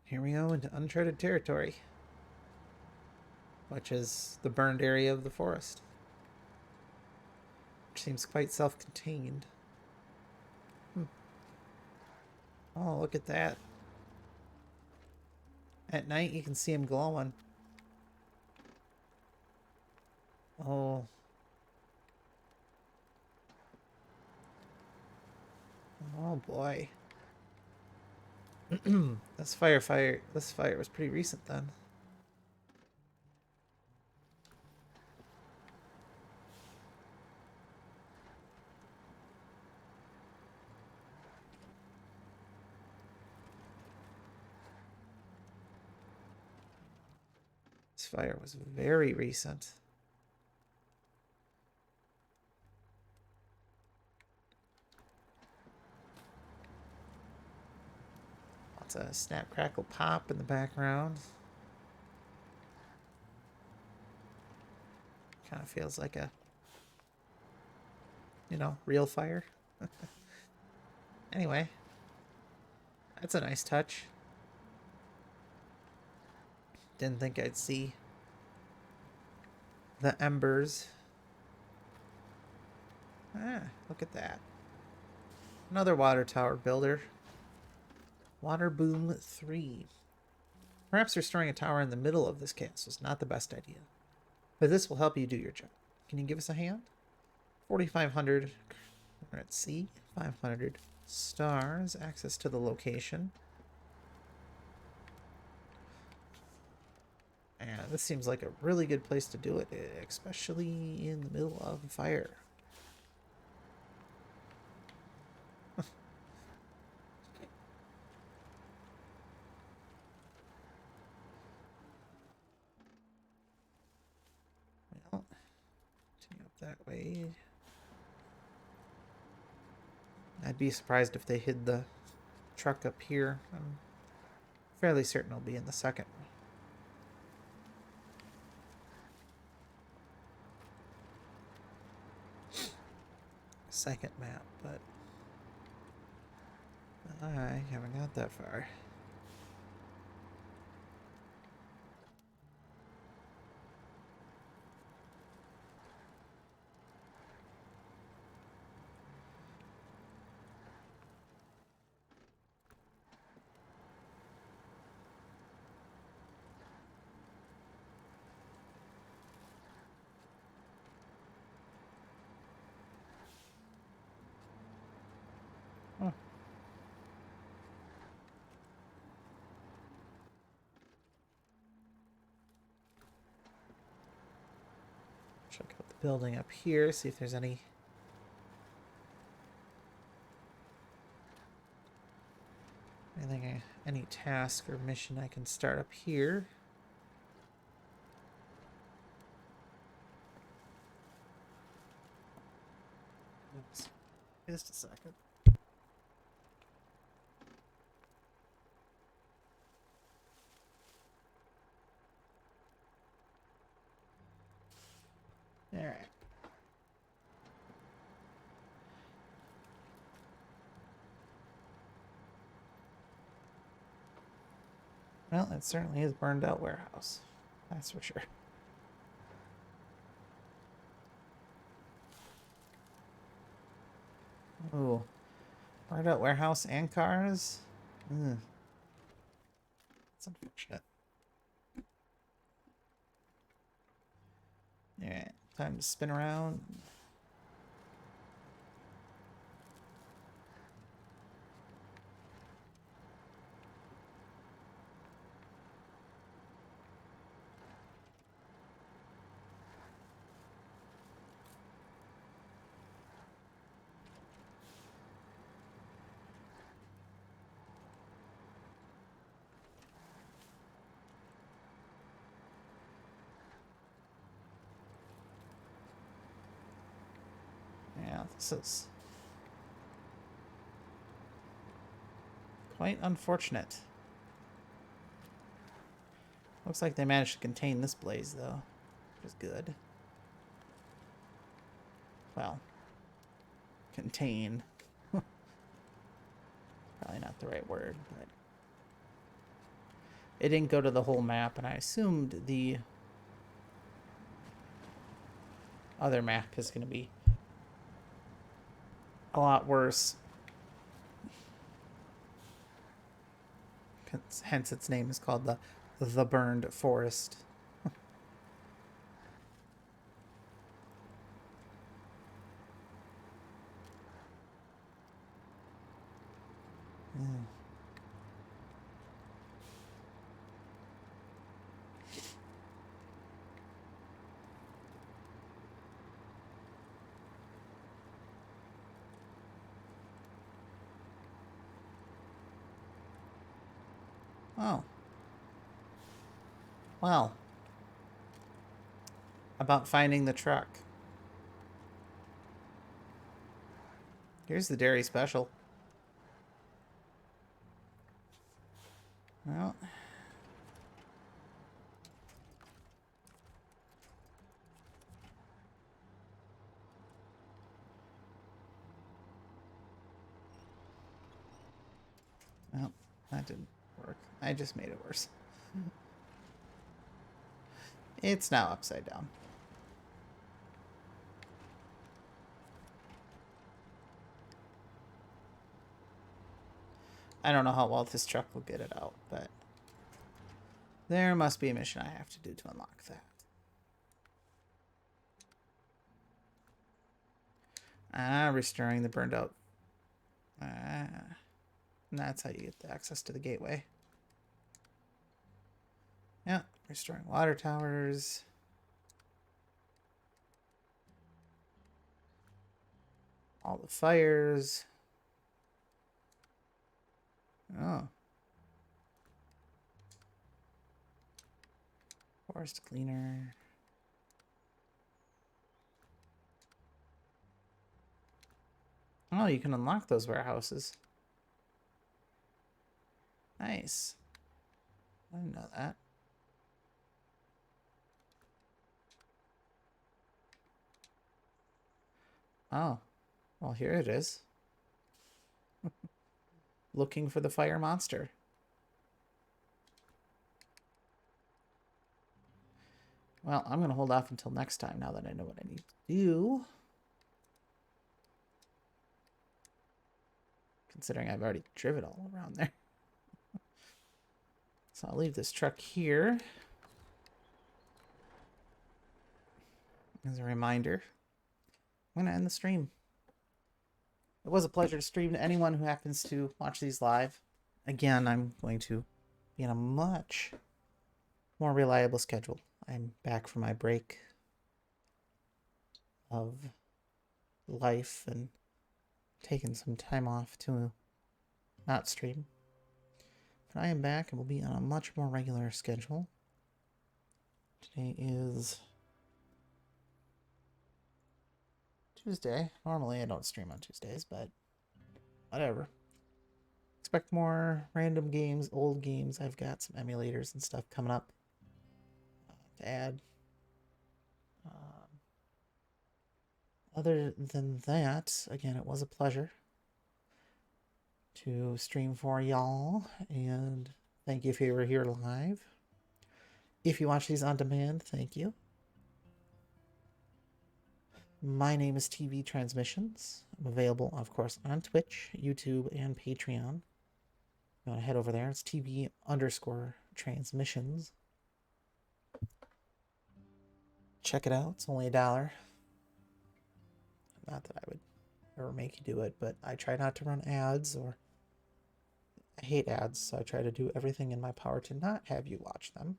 Here we go into uncharted territory, which is the burned area of the forest, which seems quite self-contained. Oh, look at that. At night, you can see him glowing. Oh. Oh, boy. This fire was pretty recent then. This fire was very recent. Lots of snap, crackle, pop in the background. Kind of feels like a, real fire. Anyway, that's a nice touch. Didn't think I'd see the embers. Ah, look at that. Another water tower builder. Water Boom 3. Perhaps restoring a tower in the middle of this castle is not the best idea, but this will help you do your job. Can you give us a hand? 4,500. We're at sea. 500 stars. Access to the location. And this seems like a really good place to do it, especially in the middle of a fire. Well, continue up that way. I'd be surprised if they hid the truck up here. I'm fairly certain it'll be in the second map, but I haven't got that far. Huh. Check out the building up here, see if there's any any task or mission I can start up here. Oops. Just a second. All right. Well, it certainly is burned out warehouse. That's for sure. Ooh. Burned out warehouse and cars? That's unfortunate. Alright, time to spin around. Yeah, this is quite unfortunate. Looks like they managed to contain this blaze, though, which is good. Well, contain. Probably not the right word, but it didn't go to the whole map, and I assumed the other map is going to be a lot worse. Hence, its name is called the Burned Forest. Mm. Oh. Well. About finding the truck. Here's the dairy special. Well. Well, that didn't work. I just made it worse. It's now upside down. I don't know how well this truck will get it out, but there must be a mission I have to do to unlock that. Restoring the burned out. And that's how you get the access to the gateway. Yeah, restoring water towers. All the fires. Oh. Forest cleaner. Oh, you can unlock those warehouses. Nice. I didn't know that. Oh. Well, here it is. Looking for the fire monster. Well, I'm going to hold off until next time now that I know what I need to do. Considering I've already driven all around there. So I'll leave this truck here as a reminder. I'm going to end the stream. It was a pleasure to stream to anyone who happens to watch these live. Again, I'm going to be on a much more reliable schedule. I'm back from my break of life and taking some time off to not stream. But I am back and will be on a much more regular schedule. Today is Tuesday. Normally I don't stream on Tuesdays, but whatever. Expect more random games, old games. I've got some emulators and stuff coming up to add. Other than that, again, it was a pleasure to stream for y'all, and thank you if you were here live. If you watch these on demand, thank you. My name is TV Transmissions. I'm available, of course, on Twitch, YouTube, and Patreon. You want to head over there. It's TV_transmissions. Check it out. It's only $1. Not that I would ever make you do it, but I try not to run ads, or I hate ads, so I try to do everything in my power to not have you watch them.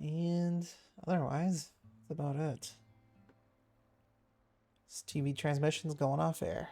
And otherwise, that's about it. This TV transmission's going off air.